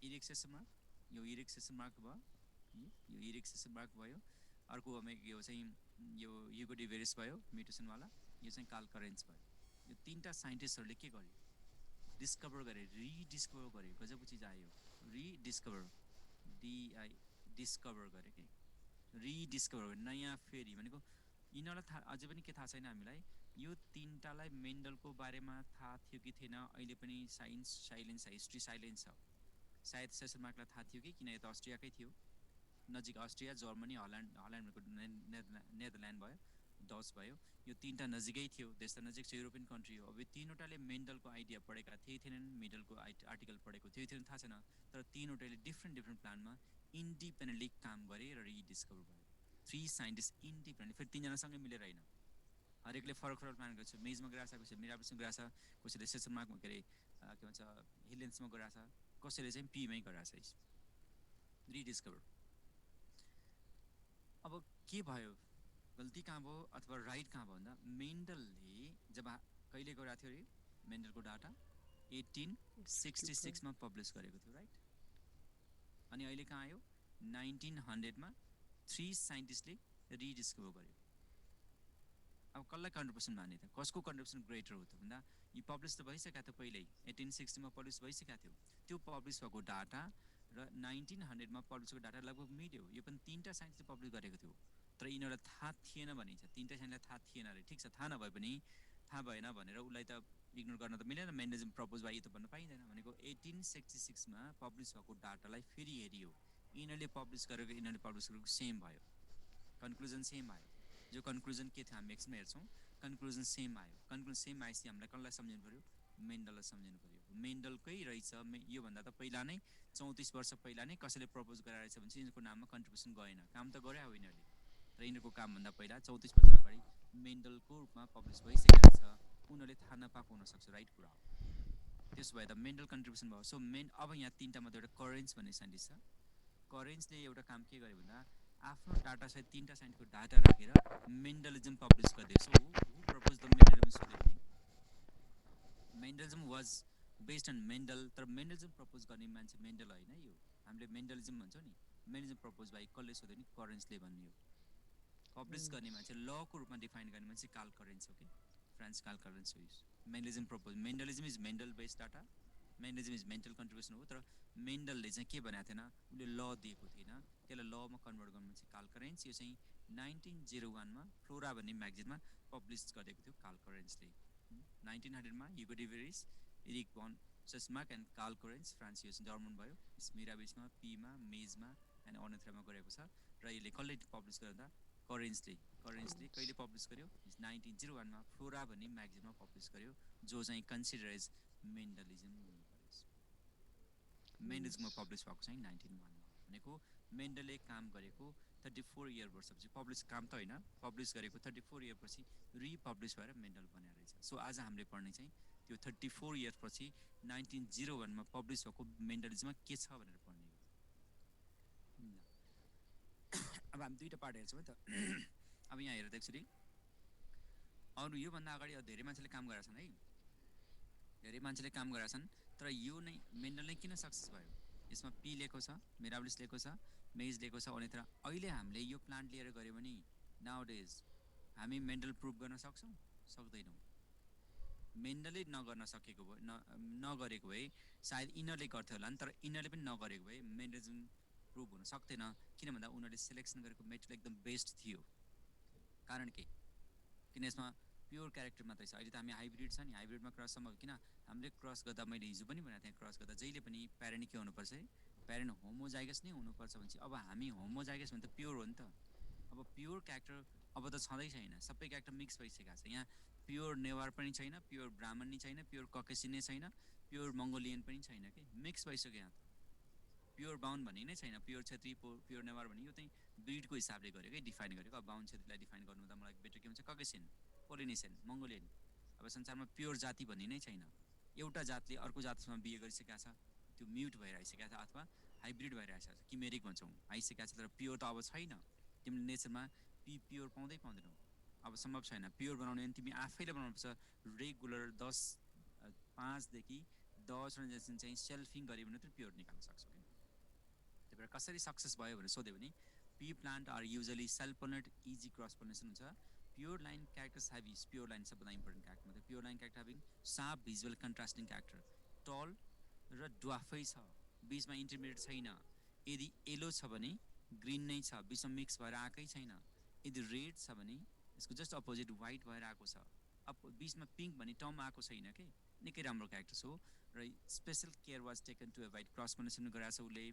इरिक सेसनमार्क भयो यो इरिक सेसनमार्क भयो अर्को यो चाहिँ यो हिगो डे भेरिस भयो म्युटेसनवाला यो चाहिँ कार्ल करेन्स भयो यो तीनटा साइन्टिस्टहरूले के गर्यो डिस्कभर गरे रिडिस्कभर गरे गजबको चिज आयो रिडिस्कभर डिस्कभर गरे के रिडिस्कभर गरे नयाँ फेरि भनेको यिनीहरूलाई थाहा अझै पनि के थाहा छैन हामीलाई यो तिनटालाई मेन्डलको बारेमा थाहा थियो कि थिएन अहिले पनि साइलेन्स हिस्ट्री साइलेन्स छ सायद सेसन मार्कलाई थाहा थियो कि किन यो त अस्ट्रियाकै थियो नजिक अस्ट्रिया जर्मनी हल्यान्डको नेदरल्यान्ड भयो डच भयो यो तिनवटा नजिकै थियो देश त नजिक छ युरोपियन कन्ट्री हो अब यो तिनवटाले मेन्डलको आइडिया पढेका थिए थिएनन् मेन्डलको आर्टिकल पढेको थियो थिएन थाहा छैन तर तिनवटाले डिफ्रेन्ट प्लानमा इन्डिपेन्डेन्टली काम गरे र रिडिस्कभर भयो 3 साइन्टिस्ट इन्डिपेन्डेन्ट फेरि तिनजनासँगै मिलेर होइन हरेकले फरक प्लान गरेको छ मेजमा गइरहेको छ कसैले मिराबसमा गइरहेको छ कसैले सेसन मार्कमा के अरे के भन्छ हिलेन्समा गइरहेको छ कसैले चाहिँ पीमै गइरहेको छ रिडिस्कभर अब के भयो गल्ती कहाँ भयो अथवा राइट कहाँ भयो भन्दा मेन्डलले जब कहिले गइरहेको थियो अरे मेन्डलको डाटा 1866 मा पब्लिस गरेको थियो राइट अनि अहिले कहाँ आयो 1900 मा 3 साइन्टिस्टले रिडिस्कभर गर्यो अब कसलाई 100% माने त कसको कन्ट्रिब्युसन ग्रेटर हो त भन्दा यो पब्लिस त भइसकेको थियो पहिल्यै 1860 मा पब्लिस भइसकेको थियो त्यो पब्लिस भएको डाटा र 1900 मा पब्लिस भएको डाटा लगभग मिल्यो यो पनि तीनटा साइन्टिस्टले पब्लिस गरेको थियो तर यिनीहरूलाई थाहा थिएन भनिन्छ तीनटा साइन्टिस्टलाई थाहा थिएन अरे ठिक छ थाहा नभए पनि थाहा भएन भनेर उसलाई त इग्नोर गर्न त मिलेन मेन्डलिजम प्रपोज भयो यो त भन्न पाइँदैन भनेको 1866 मा पब्लिस भएको डाटालाई फेरि हेरियो यिनीहरूले पब्लिस गरेको यिनीहरूले पब्लिस गरेको सेम भयो कन्क्लुजन सेम आयो जो कन्क्लुजन के थियो हामी एकछिनमा हेर्छौँ कन्क्लुजन सेम आयो कन्क्लुजन सेम आएपछि हामीलाई कसलाई सम्झिनु पऱ्यो मेन्डललाई सम्झिनु पऱ्यो मेन्डलकै रहेछ योभन्दा त पहिला नै 34 वर्ष पहिला नै कसैले प्रपोज गराएर छ भने चाहिँ यिनीहरूको नाममा कन्ट्रिब्युसन गएन काम त गरे हो यिनीहरूले र यिनीहरूको कामभन्दा पहिला 34 वर्ष अगाडि मेन्डलको रूपमा पब्लिस भइसकेको छ उनीहरूले थाहा नपाएको हुनसक्छ राइट कुरा हो त्यसो भए त मेन्डल कन्ट्रिब्युसन भयो सो अब यहाँ तिनवटा मध्ये एउटा करेन्स भन्ने साइन्टिस्ट छ करेन्सले एउटा काम के गर्यो भन्दा आफ्नो डाटा सहित तीनटा साइन्टिस्टको डाटा राखेर मेन्डलिजम पब्लिस गरिदियो सो हु प्रपोज द मेन्डलिजम सोध्यो भने मेन्डलिजम वाज बेस्ड अन मेन्डल तर मेन्डलिजम प्रपोज गर्ने मान्छे मेन्डल होइन यो हामीले मेन्डलिजम भन्छौँ नि मेन्डलिजम प्रपोज भाइ कसले सोध्यो नि करेन्सले भन्ने हो पब्लिस गर्ने मान्छे लको रूपमा डिफाइन गर्ने मान्छे कार्ल करेन्स हो कि फ्रान्स कार्ल करेन्स हो Mendelism propose Mendelism is Mendel based data Mendelism is Mendel contribution हो तर मेन्डलले चाहिँ के भनेको थिएन उसले ल दिएको थिएन त्यसलाई लमा कन्भर्ट गर्नु चाहिँ कार्ल करेन्स यो चाहिँ 1901 मा फ्लोरा भन्ने म्यागजिनमा पब्लिस गरेको थियो कार्ल करेन्सले 1900 मा ह्युगो डिभेरिस एरिक भन सेस्मार्क एन्ड कार्ल करेन्स फ्रान्स यो जर्मन भयो मिराबिसमा पीमा मेजमा एन्ड अनेथ्रामा गरेको छ र यसले कसले पब्लिस गर्दा करेन्सले कहिले पब्लिस गर्यो 1901 मा फ्लोरा भन्ने म्यागजिनमा पब्लिस गर्यो जो चाहिँ कन्सिडर एज मेन्डलिजम मेन्डलिजममा पब्लिस भएको चाहिँ 1901 मा भनेको मेन्डलले काम गरेको 34 इयर वर्षपछि पब्लिस काम त होइन पब्लिस गरेको 34 इयर पछि रिपब्लिस भएर मेन्डल बनेर रहेछ सो आज हामीले पढ्ने चाहिँ त्यो 34 इयर पछि 1901 मा पब्लिस भएको मेन्डलिजममा के छ भनेर पढ्ने हो अब हामी दुईटा पार्ट हेर्छौँ है त अब यहाँ हेर्दा एक्चुअली अरू योभन्दा अगाडि धेरै मान्छेले काम गरेका छन् है धेरै मान्छेले काम गरेका छन् तर यो नै मेन्डल नै किन सक्सेस भयो यसमा पी लेखेको छ मिराबिलिस लेखेको छ मेज लेखेको छ अनेथ्रा अहिले हामीले यो प्लान्ट लिएर गऱ्यो भने नाउडेज हामी मेन्डल प्रुभ गर्न सक्छौँ सक्दैनौँ मेन्डलले नगर्न सकेको भए नगरेको भए सायद यिनीहरूले गर्थ्यो होला नि तर यिनीहरूले पनि नगरेको भए मेन्डलिजम प्रुभ हुन सक्दैन किन भन्दा उनीहरूले सेलेक्सन गरेको मेटेरियल एकदम बेस्ट थियो कारण के किन यसमा प्योर क्यारेक्टर मात्रै छ अहिले त हामी हाइब्रिड छ नि हाइब्रिडमा क्रस सम्भव किन हामीले क्रस गर्दा मैले हिजो पनि भनेको थिएँ क्रस गर्दा जहिले पनि प्यारेन्ट के हुनुपर्छ प्यारेन्ट होमोजाइगस नै हुनुपर्छ भने चाहिँ अब हामी होमोजाइगस भने त प्योर हो नि त अब प्योर क्यारेक्टर अब त छँदै छैन सबै क्यारेक्टर मिक्स भइसकेको छ यहाँ प्योर नेवार पनि छैन प्योर ब्राह्मण नि छैन प्योर ककेसी नै छैन प्योर मङ्गोलियन पनि छैन कि मिक्स भइसक्यो यहाँ त प्योर बाहुन भन्ने नै छैन प्योर छेत्री प्योर नेवार भन्ने यो चाहिँ ब्रिडको हिसाबले गरेको डिफाइन गरेको अब बाहुन छेत्रीलाई डिफाइन गर्नु त मलाई बेटर के हुन्छ ककेसियन पोलिनेसियन मङ्गोलियन अब संसारमा प्योर जाति भन्ने नै छैन एउटा जातले अर्को जातसँग बिहे गरिसकेका छ त्यो म्युट भएर आइसकेका छ अथवा हाइब्रिड भएर आइसकेको छ किमेरिक भन्छौँ आइसकेका छ तर प्योर त अब छैन तिमीले नेचरमा प्योर पाउँदैनौ अब सम्भव छैन प्योर बनाउने भने तिमी आफैले बनाउनुपर्छ रेगुलर 5 देखि 10 जेनेरेसन चाहिँ सेल्फिङ गऱ्यो भने मात्रै प्योर निकाल्न सक्छौ त्यही भएर कसरी सक्सेस भयो भनेर सोध्यो भने pea plant are usually self pollinate easy cross pollination हुन्छ pure line characters heavy pure line सबभन्दा इम्पोर्टेन्ट क्यारेक्टर मतलब pure line character having sharp visual contrasting character tall र ड्वाफै छ बिचमा इन्टरमिडिएट छैन यदि येलो छ भने ग्रिन नै छ बिचमा मिक्स भएर आएकै छैन यदि रेड छ भने यसको जस्ट अपोजिट व्हाइट भएर आएको छ, अब बिचमा पिङ्क भन्ने टर्म आएको छैन कि, निकै राम्रो क्यारेक्टर्स हो र special care was taken to avoid cross pollination गराएको छ उसले।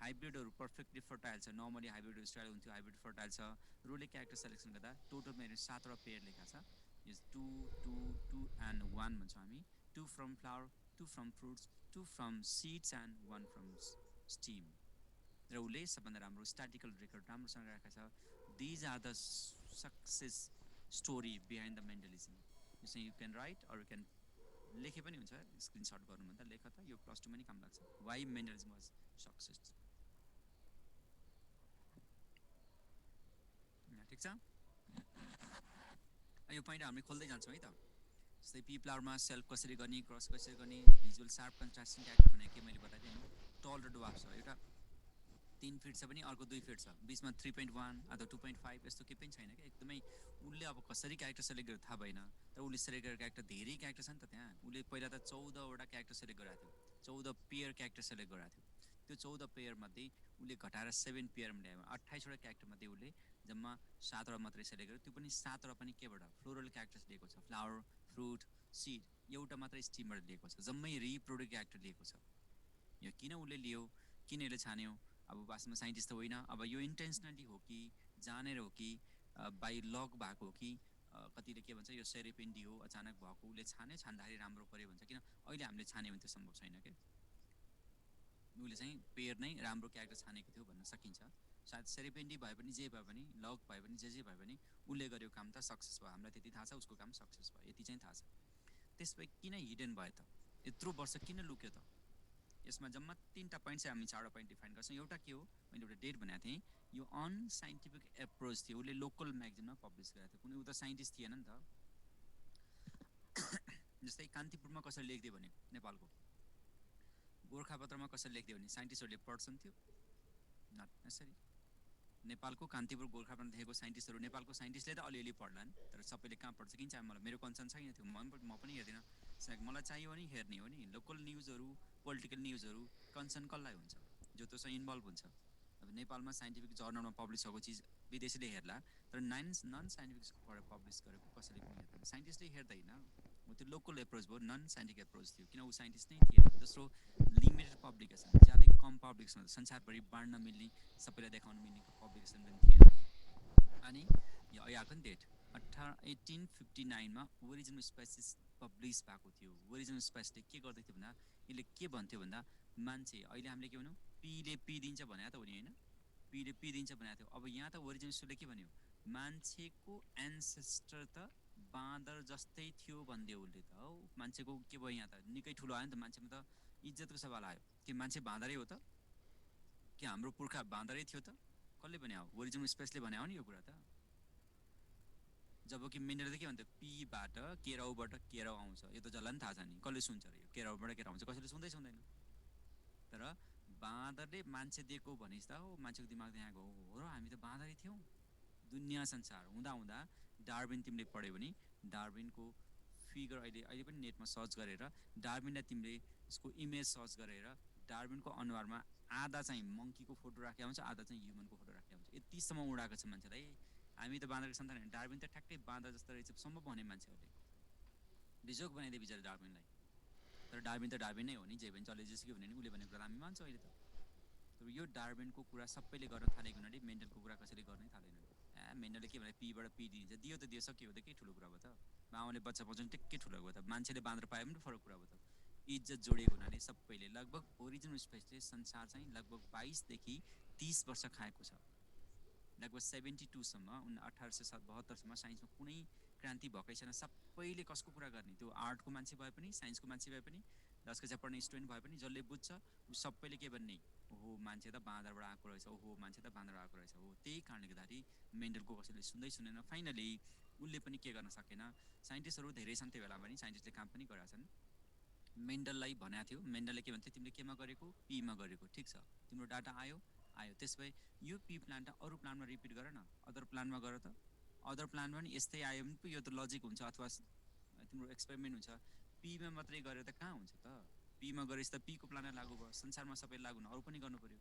हाइब्रिडहरू पर्फेक्टली फर्टाइल छ, नर्मली हाइब्रिड स्टाइल हुन्थ्यो, हाइब्रिड फर्टाइल छ र उसले क्यारेक्टर सेलेक्सन गर्दा टोटल मेरो 7वटा पेयर लेखा छ। यो 2 2 2 एन्ड 1 भन्छौँ हामी। 2 from flower, 2 from fruits, 2 from seeds and 1 from stem. र उसले सबभन्दा राम्रो स्ट्याटिकल रेकर्ड राम्रोसँग राखेको छ। These are the success story behind the Mendelism. यो चाहिँ you can write or you can लेखे पनि हुन्छ, स्क्रिनसट गर्नुभन्दा लेख त, यो +2 पनि काम लाग्छ। Why Mendelism was success. ठिक छ, यो पोइन्ट हामीले खोल्दै जान्छौँ है त। जस्तै पी फ्लावरमा सेल्फ कसरी गर्ने, क्रस कसरी गर्ने, भिजुअल सार्प कन्ट्रास्टिङ क्यारेक्टर भनेको के मैले बताइदिएँ नि। टल र डवार्फ छ, एउटा 3 फिट छ भने अर्को 2 फिट छ, बिचमा 3.1 अथवा 2.5 यस्तो केही पनि छैन क्या, एकदमै। उसले अब कसरी क्यारेक्टर सेलेक्ट गरेर थाहा भएन, तर उसले सेलेक्ट गरेर क्यारेक्टर धेरै क्यारेक्टर छ नि त त्यहाँ। उसले पहिला त 14वटा क्यारेक्टर सेलेक्ट गराएको थियो, 14 पेयर क्यारेक्टर सेलेक्ट गराएको थियो। त्यो 14 पेयरमध्ये उसले घटाएर 7 पेयरमा ल्यायो। 28वटा क्यारेक्टरमध्ये उसले जम्मा 7वटा मात्रै सेलेक्ट गर्यो, त्यो पनि 7वटा पनि केबाट फ्लोरल क्यारेक्टर्स लिएको छ, फ्लावर, फ्रुट, सिड। एउटा मात्रै स्टिमबाट लिएको छ, जम्मै रिप्रोडक्टिभ क्यारेक्टर लिएको छ। यो किन उसले लियो, किन यसले छान्यो, अब वास्तवमा साइन्टिस्ट त होइन, अब यो इन्टेन्सनली हो कि जानेर हो कि बाई लक भएको हो कि कतिले के भन्छ यो सेरेपेन्डी हो, अचानक भएको, उसले छान्यो, छान्दाखेरि राम्रो पऱ्यो भन्छ। किन अहिले हामीले छान्यो भने त्यो सम्भव छैन क्या, उसले चाहिँ पेयर नै राम्रो क्यारेक्टर छानेको थियो भन्न सकिन्छ। सायद सेरेपेन्डी भए पनि जे भए पनि, लक भए पनि, जे भए पनि उसले गरेको काम त सक्सेस भयो, हामीलाई त्यति थाहा छ, उसको काम सक्सेस भयो, यति चाहिँ थाहा छ। त्यसपछि किन हिडन भयो त, यत्रो वर्ष किन लुक्यो त? यसमा जम्मा 3टा पोइन्ट चाहिँ हामी 4वटा पोइन्ट डिफाइन गर्छौँ। एउटा के हो, मैले एउटा डेट भनेको थिएँ, यो अनसाइन्टिफिक एप्रोच थियो। उसले लोकल म्यागजिनमा पब्लिस गरेको थियो, कुनै ऊ त साइन्टिस्ट थिएन नि त। जस्तै कान्तिपुरमा कसरी लेखिदियो भने, नेपालको गोर्खापत्रमा कसरी लेखिदियो भने साइन्टिस्टहरूले पढ्छन् थियो, नट नेसेसरी। नेपालको कान्तिपुर गोर्खापत्र लेखेको साइन्टिस्टहरू, नेपालको साइन्टिस्टले त अलिअलि पढ्लान्, तर सबैले कहाँ पढ्छ किन? चाहिँ मलाई मेरो कन्सर्न छैन थियो, म पनि हेर्दिनँ। मलाई चाहियो भने हेर्ने हो नि, लोकल न्युजहरू, पोलिटिकल न्युजहरू कन्सर्न कसलाई हुन्छ, जो त्योसँग इन्भल्भ हुन्छ। अब नेपालमा साइन्टिफिक जर्नलमा पब्लिस भएको चिज विदेशीले हेर्ला, तर नन साइन्टिफिक पब्लिस गरेको कसैले पनि हेर्दैन, साइन्टिस्टले हेर्दैन। हो त्यो लोकल एप्रोच भयो, नन साइन्टिफिक एप्रोच थियो, किन ऊ साइन्टिस्ट नै थिएन। दोस्रो, लिमिटेड पब्लिकेसन, ज्यादै कम पब्लिकेसन, संसारभरि बाँड्न मिल्ने, सबैलाई देखाउन मिल्ने पब्लिकेसन पनि थिएन। अनि यो यहाँको नि डेट 1859मा ओरिजिनल स्पेसिस पब्लिस भएको थियो। ओरिजिनल स्पेसले के गर्दै थियो भन्दा, यसले के भन्थ्यो भन्दा, मान्छे अहिले हामीले के भनौँ, पीले पी दिन्छ भनेको त हो नि होइन, पीले पी दिन्छ भनेको थियो। अब यहाँ त ओरिजिनल स्पेसले के भन्यो, मान्छेको एन्सेस्टर त बाँदर जस्तै थियो भनिदियो उसले त हौ। मान्छेको के भयो यहाँ त, निकै ठुलो आयो नि त, मान्छेमा त इज्जतको सवाल आयो कि मान्छे बाँदरै हो त, कि हाम्रो पुर्खा बाँदरै थियो त? कसले भने हो? ओरिजिनल स्पेसले भने हो नि यो कुरा त। जब कि मेन्डलले के भन्थ्यो, पीबाट केराउबाट केराउ आउँछ, यो त जसलाई पनि थाहा छ नि, कसले सुन्छ र यो केराउबाट केराउ आउँछ, कसैले सुन्दैन। तर बाँदरले मान्छे दिएको भनेपछि त हो, मान्छेको दिमाग त्यहाँ गयो, हो र हामी त बाँदरै थियौँ। दुनियाँ संसार हुँदा हुँदा डार्विन तिमीले पढ्यो भने, डार्विनको फिगर अहिले पनि नेटमा सर्च गरेर डार्विनलाई तिमीले यसको इमेज सर्च गरेर डार्विनको अनुहारमा आधा चाहिँ मङ्कीको फोटो राखेको हुन्छ, आधा चाहिँ ह्युमनको फोटो राखेको हुन्छ। यतिसम्म उडाएको छ मान्छेलाई, हामी त बाँदरको सन्तान होइन, डार्विन त ठ्याक्कै बाँदर जस्तो रहेछ सम्भव भने मान्छेहरूले बिजोग बनाइदिए बिचरा डार्विनलाई। तर डार्विन त डार्विन नै हो नि, जे पनि जसले जेसुकै भने नि उसले भनेको कुरा हामी मान्छौँ अहिले त। तर यो डार्विनको कुरा सबैले गर्न थालेको हुनाले मेन्डलको कुरा कसैले गर्नै थालेनन्। मेन्डलले के भने पीबाट पी दिन्छ, दियो त दियो, सक्यो हो त, के ठुलो कुरा भयो त। माओले बच्चा पाउँछ के ठुलो भयो त, मान्छेले बाँदर पाए पनि फरक कुरा भयो त। इज्जत जोडिएको हुनाले सबैले लगभग ओरिजिनल स्पेसले संसार चाहिँ लगभग 22 देखि 30 वर्ष खाएको छ। लगभग 72सम्म 1872सम्म साइन्समा कुनै क्रान्ति भएकै छैन। सबैले कसको कुरा गर्ने, त्यो आर्टको मान्छे भए पनि, साइन्सको मान्छे भए पनि, 10 कक्षा पढ्ने स्टुडेन्ट भए पनि, जसले बुझ्छ ऊ सबैले के भन्ने, ओहो मान्छे त बाँदरबाट आएको रहेछ, ओहो मान्छे त बाँदरबाट आएको रहेछ हो। त्यही कारणले गर्दाखेरि मेन्डलको कसैले सुनेन। फाइनली उसले पनि के गर्न सकेन। साइन्टिस्टहरू धेरै छन् त्यो बेला पनि, साइन्टिस्टले काम पनि गरेका छन्। मेन्डललाई भनेको थियो, मेन्डलले के भन्थ्यो, तिमीले केमा गरेको, पीमा गरेको, ठिक छ, तिम्रो डाटा आयो, त्यस भए यो पी प्लान्ट अरू प्लान्टमा रिपिट गर न, अदर प्लान्टमा गर त। अदर प्लान्टमा पनि यस्तै आयो भने पो यो त लजिक हुन्छ, अथवा तिम्रो एक्सपेरिमेन्ट हुन्छ। पीमा मात्रै गरेर त कहाँ हुन्छ त, पीमा गरेपछि त पीको प्लान्टमा लागु भयो, संसारमा सबै लागु न, अरू पनि गर्नु पर्यो।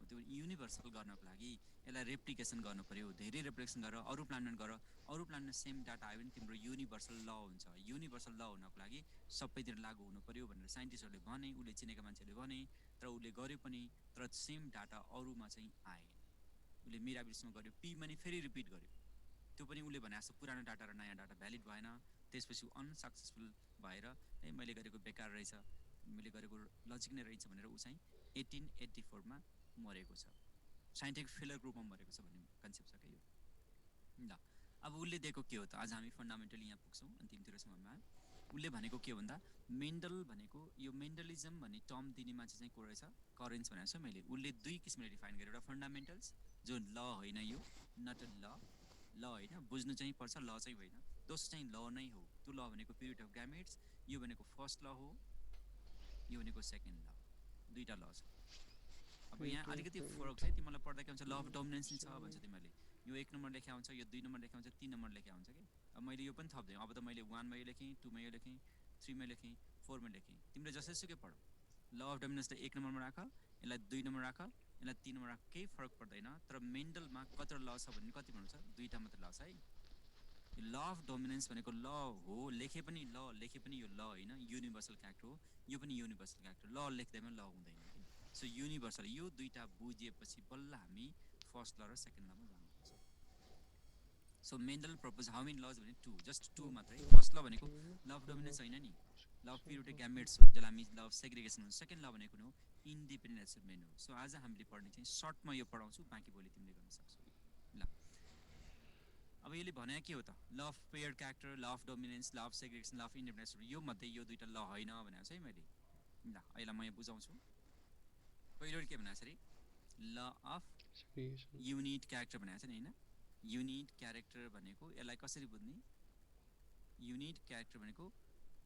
त्यो युनिभर्सल गर्नको लागि यसलाई रेप्लिकेसन गर्नु पर्यो, धेरै रेप्लिकेसन गरेर अरू प्लानेटमा सेम डाटा आयो भने तिम्रो युनिभर्सल ल हुन्छ। युनिभर्सल ल हुनको लागि सबैतिर लागू हुनु पर्यो भनेर साइन्टिस्टहरूले भने, उसले चिनेका मान्छेहरूले भने, तर उसले गर्यो पनि, तर सेम डाटा अरूमा चाहिँ आएन। उसले मिराबिलिसमा गर्यो, पीमा नि फेरि रिपिट गर्यो, त्यो पनि उसले भने जस्तो पुरानो डाटा र नयाँ डाटा भ्यालिड भएन। त्यसपछि अनसक्सेसफुल भएर मैले गरेको बेकार रहेछ, मैले गरेको लजिक नै रहेछ भनेर ऊ चाहिँ 1884मा मरेको छ। साइन्टिफिक फेलरको रूपमा मरेको छ भन्ने कन्सेप्ट छ क्या यो। ल अब उसले दिएको के हो त, आज हामी फन्डामेन्टली यहाँ पुग्छौँ अन्तिमतिर सम्ममा। उसले भनेको के हो भन्दा, मेन्डल भनेको यो मेन्डलिजम भन्ने टर्म दिने मान्छे चाहिँ को रहेछ, करेन्स भनेको छ मैले। उसले दुई किसिमले डिफाइन गरेर, एउटा फन्डामेन्टल्स जो ल होइन, यो नट अ ल होइन, बुझ्नु चाहिँ पर्छ, ल चाहिँ होइन, दोस्रो चाहिँ ल नै हो। त्यो ल भनेको पिरियड अफ ग्यामेट्स, यो भनेको फर्स्ट ल हो, यो भनेको सेकेन्ड ल, दुईवटा ल छ। अब यहाँ अलिकति फरक छ, तिमीलाई पढ्दा के हुन्छ, ल अफ डोमिनेन्स छ भन्छ तिमीहरूले, यो 1 नम्बर लेख्या हुन्छ, यो 2 नम्बर लेख्या हुन्छ, 3 नम्बर लेख्या हुन्छ कि। अब मैले यो पनि थप्दै, अब त मैले 1 मा यो लेखेँ, 2 मा यो लेखेँ, 3 मा लेखेँ, 4 मा लेखेँ, तिमीले जसैसुकै पढ। ल अफ डोमिनेन्सलाई 1 नम्बरमा राख, यसलाई 2 नम्बर राख, यसलाई 3 नम्बर राख, केही फरक पर्दैन। तर मेन्डलमा कतिवटा ल छ भन्ने कति भन्नु छ, दुईवटा मात्रै ल छ है। ल अफ डोमिनेन्स भनेको ल हो, लेखे पनि ल, लेखे पनि यो ल होइन, युनिभर्सल क्यारेक्टर हो, यो पनि युनिभर्सल क्यारेक्टर, ल लेख्दैमा ल हुँदैन कि। सो युनिभर्सल, यो दुईवटा बुझिएपछि बल्ल हामी फर्स्ट ल र सेकेन्ड लमा जानुपर्छ। So Mendel propose how many laws भने 2, जस्ट 2 मात्रै। फर्स्ट ल भनेको ल अफ डोमिनेन्स होइन नि, ल अफ पिरियोडिक ग्यामेट्स हो, जसलाई हामी ल अफ सेग्रिगेसन हो। सेकेन्ड ल भनेको हो इन्डिपेन्डेन्ट एचिभमेन्ट हो। सो आज हामीले पढ्ने चाहिँ सर्टमा यो पढाउँछु, बाँकी भोलि तिमीले गर्न सक्छौ। ल अब यसले भने के हो त, law of paired character, law of dominance, law of segregation, law of independence, यो मध्ये यो दुईवटा ल होइन भनेको छ है मैले। ल यसलाई म यहाँ बुझाउँछु। पहिलो के भनेको छ अरे, ल अफ युनिट क्यारेक्टर भनेको छ नि होइन। युनिट क्यारेक्टर भनेको यसलाई कसरी बुझ्ने, युनिट क्यारेक्टर भनेको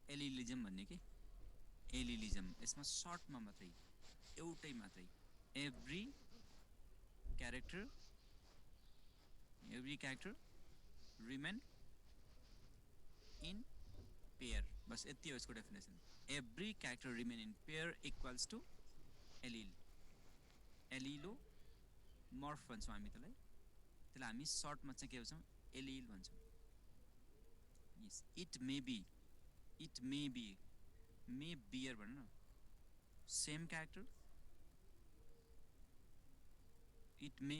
एलिलिजम भन्ने के, एलिलिजम। यसमा सर्टमा मात्रै एउटै मात्रै, every character remain in pair, बस यति हो यसको definition. Every character remain in pair equals to allele, allelomorph भन्छौँ हामी त्यसलाई हामी सर्टमा चाहिँ के भन्छौँ, एलिल भन्छौँ। इट मे बियर भन न, same character, it may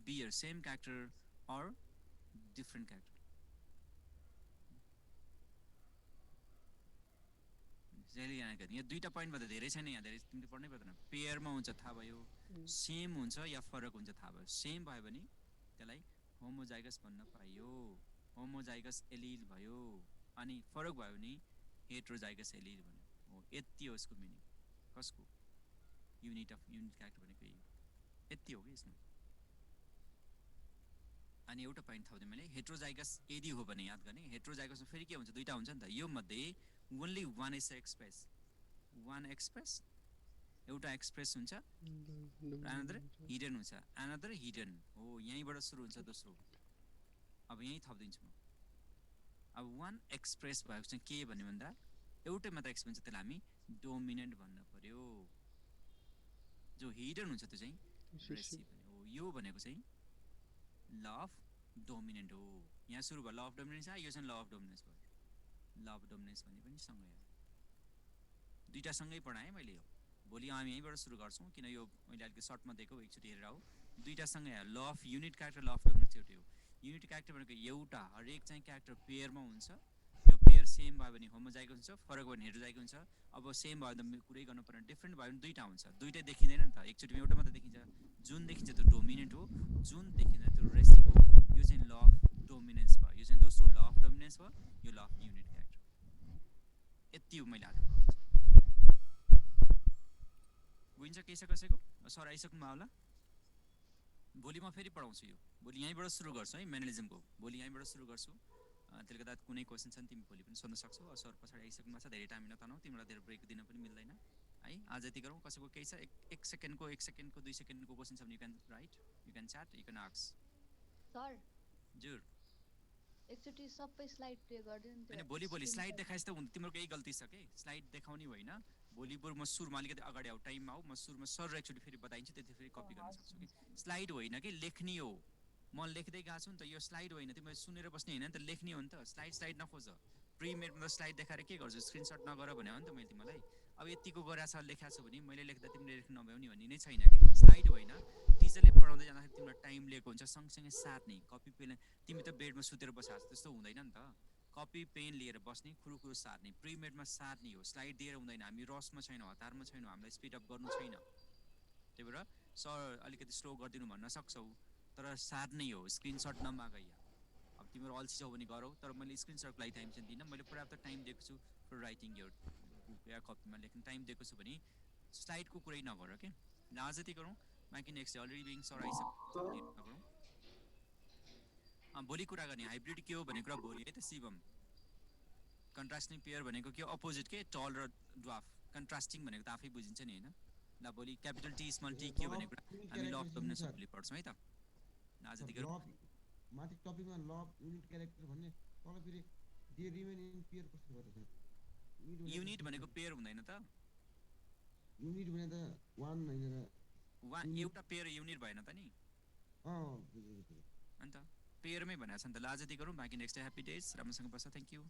bear same character or different character. यहाँ दुईवटा पोइन्टमा त धेरै छैन, यहाँ धेरै तिमीले पढ्नै पर्दैन। पेयरमा हुन्छ थाहा भयो, सेम हुन्छ या फरक हुन्छ थाहा भयो। सेम भयो भने त्यसलाई होमोजाइगस भन्न पाइयो, होमोजाइगस एलिल भयो। अनि फरक भयो भने हेट्रोजाइगस एलिल भन्यो हो। यति हो यसको मिनिङ, कसको, युनिट क्यारेक्टर भनेको यही हो, यति हो कि यसमा। अनि एउटा पोइन्ट थप्दै मैले, हेट्रोजाइगस यदि हो भने याद गर्ने, हेट्रोजाइगसमा फेरि के हुन्छ, दुईवटा हुन्छ नि त। यो मध्ये only one is express, one express, एउटा एक्सप्रेस हुन्छ, अनदर हिडन हुन्छ, अनदर हिडन हो। यहीँबाट सुरु हुन्छ दोस्रो। अब यहीँ थपिदिन्छु म। अब वान एक्सप्रेस भएको चाहिँ के भन्यो भन्दा, एउटै मात्र एक्सप्रेस हुन्छ, त्यसलाई हामी डोमिनेन्ट भन्न पर्यो। जो हिडन हुन्छ त्यो चाहिँ रेसिभ हो। यो भनेको चाहिँ ल अफ डोमिनेन्ट हो। यहाँ सुरु भयो ल अफ डोमिनेन्स आयो, यो चाहिँ ल अफ डोमिनेन्स भयो। ल अफ डोमिनेन्स भने पनि सँगै आयो, दुईवटा सँगै पढाएँ मैले। यो भोलि हामी यहीँबाट सुरु गर्छौँ, किन यो मैले अलिकति सर्टमा दिएको, एकचोटि हेरेर आऊ। दुईवटा सँगै आयो, law of unit character, law of dominance एउटै हो। युनिट क्यारेक्टर भनेको एउटा, हरेक चाहिँ क्यारेक्टर पेयरमा हुन्छ, त्यो पेयर सेम भयो भने होमोजाइगस हुन्छ, फरक भयो भने हेट्रोजाइगस हुन्छ। अब सेम भयो भने त कुरै गर्नु पर्ने, डिफ्रेन्ट भयो भने दुईवटा हुन्छ। दुईवटै देखिँदैन नि त, एकचोटिमा एउटा मात्र देखिन्छ। जुन देखिन्छ त्यो डोमिनेन्ट हो, जुन देखिँदैन त्यो रेसिभ हो। यो चाहिँ ल अफ डोमिनेन्स भयो, यो चाहिँ दोस्रो ल अफ डोमिनेन्स भयो, यो ल अफ युनिट क्यारेक्टर। यति हो मैले आज पढाउँछु। बुझिन्छ केही छ कसैको? सर आइसक्नु होला, भोलि म फेरि पढाउँछु यो। भोलि यहीँबाट सुरु गर्छु है, मेन्डलिजमको भोलि यहीँबाट सुरु गर्छु। त्यसले गर्दा कुनै क्वेसन छ भने तिमी भोलि पनि सोध्न सक्छौ। सर पछाडि आइसक्नु भएको छ, धेरै टाइम नतनाऊ, तिमीलाई धेरै ब्रेक दिन पनि मिल्दैन है। आज यति गरौँ। कसैको केही छ, एक सेकेन्डको 2 सेकेन्डको क्वेसन छ भने you can right, you can chat, you can ask. Sir जुर एकचोटि सबै स्लाइड प्ले गरिदिनु नि। हैन, भोलि स्लाइड देखाइस् त तिम्रो केही गल्ती छ के, स्लाइड देखाउने होइन, भोलि बरु म सुरुमा अलिकति अगाडि आऊ टाइममा आऊ म सुरुमा सर एकचोटि फेरि बताइदिन्छु त्यति फेरि कपी गर्न सक्छु कि स्लाइड होइन कि लेख्ने हो म लेख्दै गएको छु नि त यो स्लाइड होइन तिमीले सुनेर बस्ने होइन नि त लेख्ने हो नि त स्लाइड नखोज प्रिमेडमा त स्लाइड देखाएर के गर्छु स्क्रिनसट नगर भने हो नि त मैले तिमीलाई अब यतिको गरेछ लेखाएको छु भने मैले लेख्दा तिमीले लेख्नु नभ्याउने भन्ने नै छैन कि स्लाइड होइन टिचरले पढाउँदै जाँदाखेरि तिमीलाई टाइम लिएको हुन्छ सँगसँगै सार्ने कपी पेन तिमी त बेडमा सुतेर बसेको त्यस्तो हुँदैन नि त कपी पेन लिएर बस्ने खुरुखुरु सार्ने प्रिमेडमा सार्ने हो स्लाइड दिएर हुँदैन हामी रसमा छैनौँ हतारमा छैनौँ हामीलाई स्पिड अप गर्नु छैन त्यही भएर सर अलिकति स्लो गरिदिनु भन्न सक्छौ तर सार्नै हो स्क्रिनसट नमाग यहाँ अब तिम्रो अल्छी छौ भने गरौ तर मैले स्क्रिनसटको लागि टाइम चाहिँ दिनँ मैले पर्याप्त टाइम दिएको छु फर राइटिङ यो बुक या कपीमा लेख्ने टाइम दिएको छु भने स्लाइडको कुरै नगर के आज जति गरौँ बाँकी next day already being sir आइसक्यो नगरौँ भोलि कुरा गर्ने हाइब्रिड के हो भन्ने कुरा भोलि है त शिवम कन्ट्रास्टिङ पेयर भनेको के अपोजिट के टल र ड्वाफ कन्ट्रास्टिङ भनेको त आफै बुझिन्छ नि होइन ल भोलि क्यापिटल टी स्मल टी के हो भन्ने कुरा हामी ल अफ डोमिनेन्स भोलि पढ्छौँ है त आज जति गरौँ माथि टपिकमा ल युनिट क्यारेक्टर भन्ने तल फेरि दे रिमेन इन पेयर कस्तो गर्छ सर युनिट भनेको पेयर हुँदैन त युनिट भने त वान होइन र वान एउटा पेयर युनिट भएन त नि बुझेँ अन्त पेयरमै भनेको छ नि त ल आज जति गरौँ बाँकी नेक्स्ट डे ह्याप्पी डेज राम्रोसँग बस्छ थ्याङ्क यू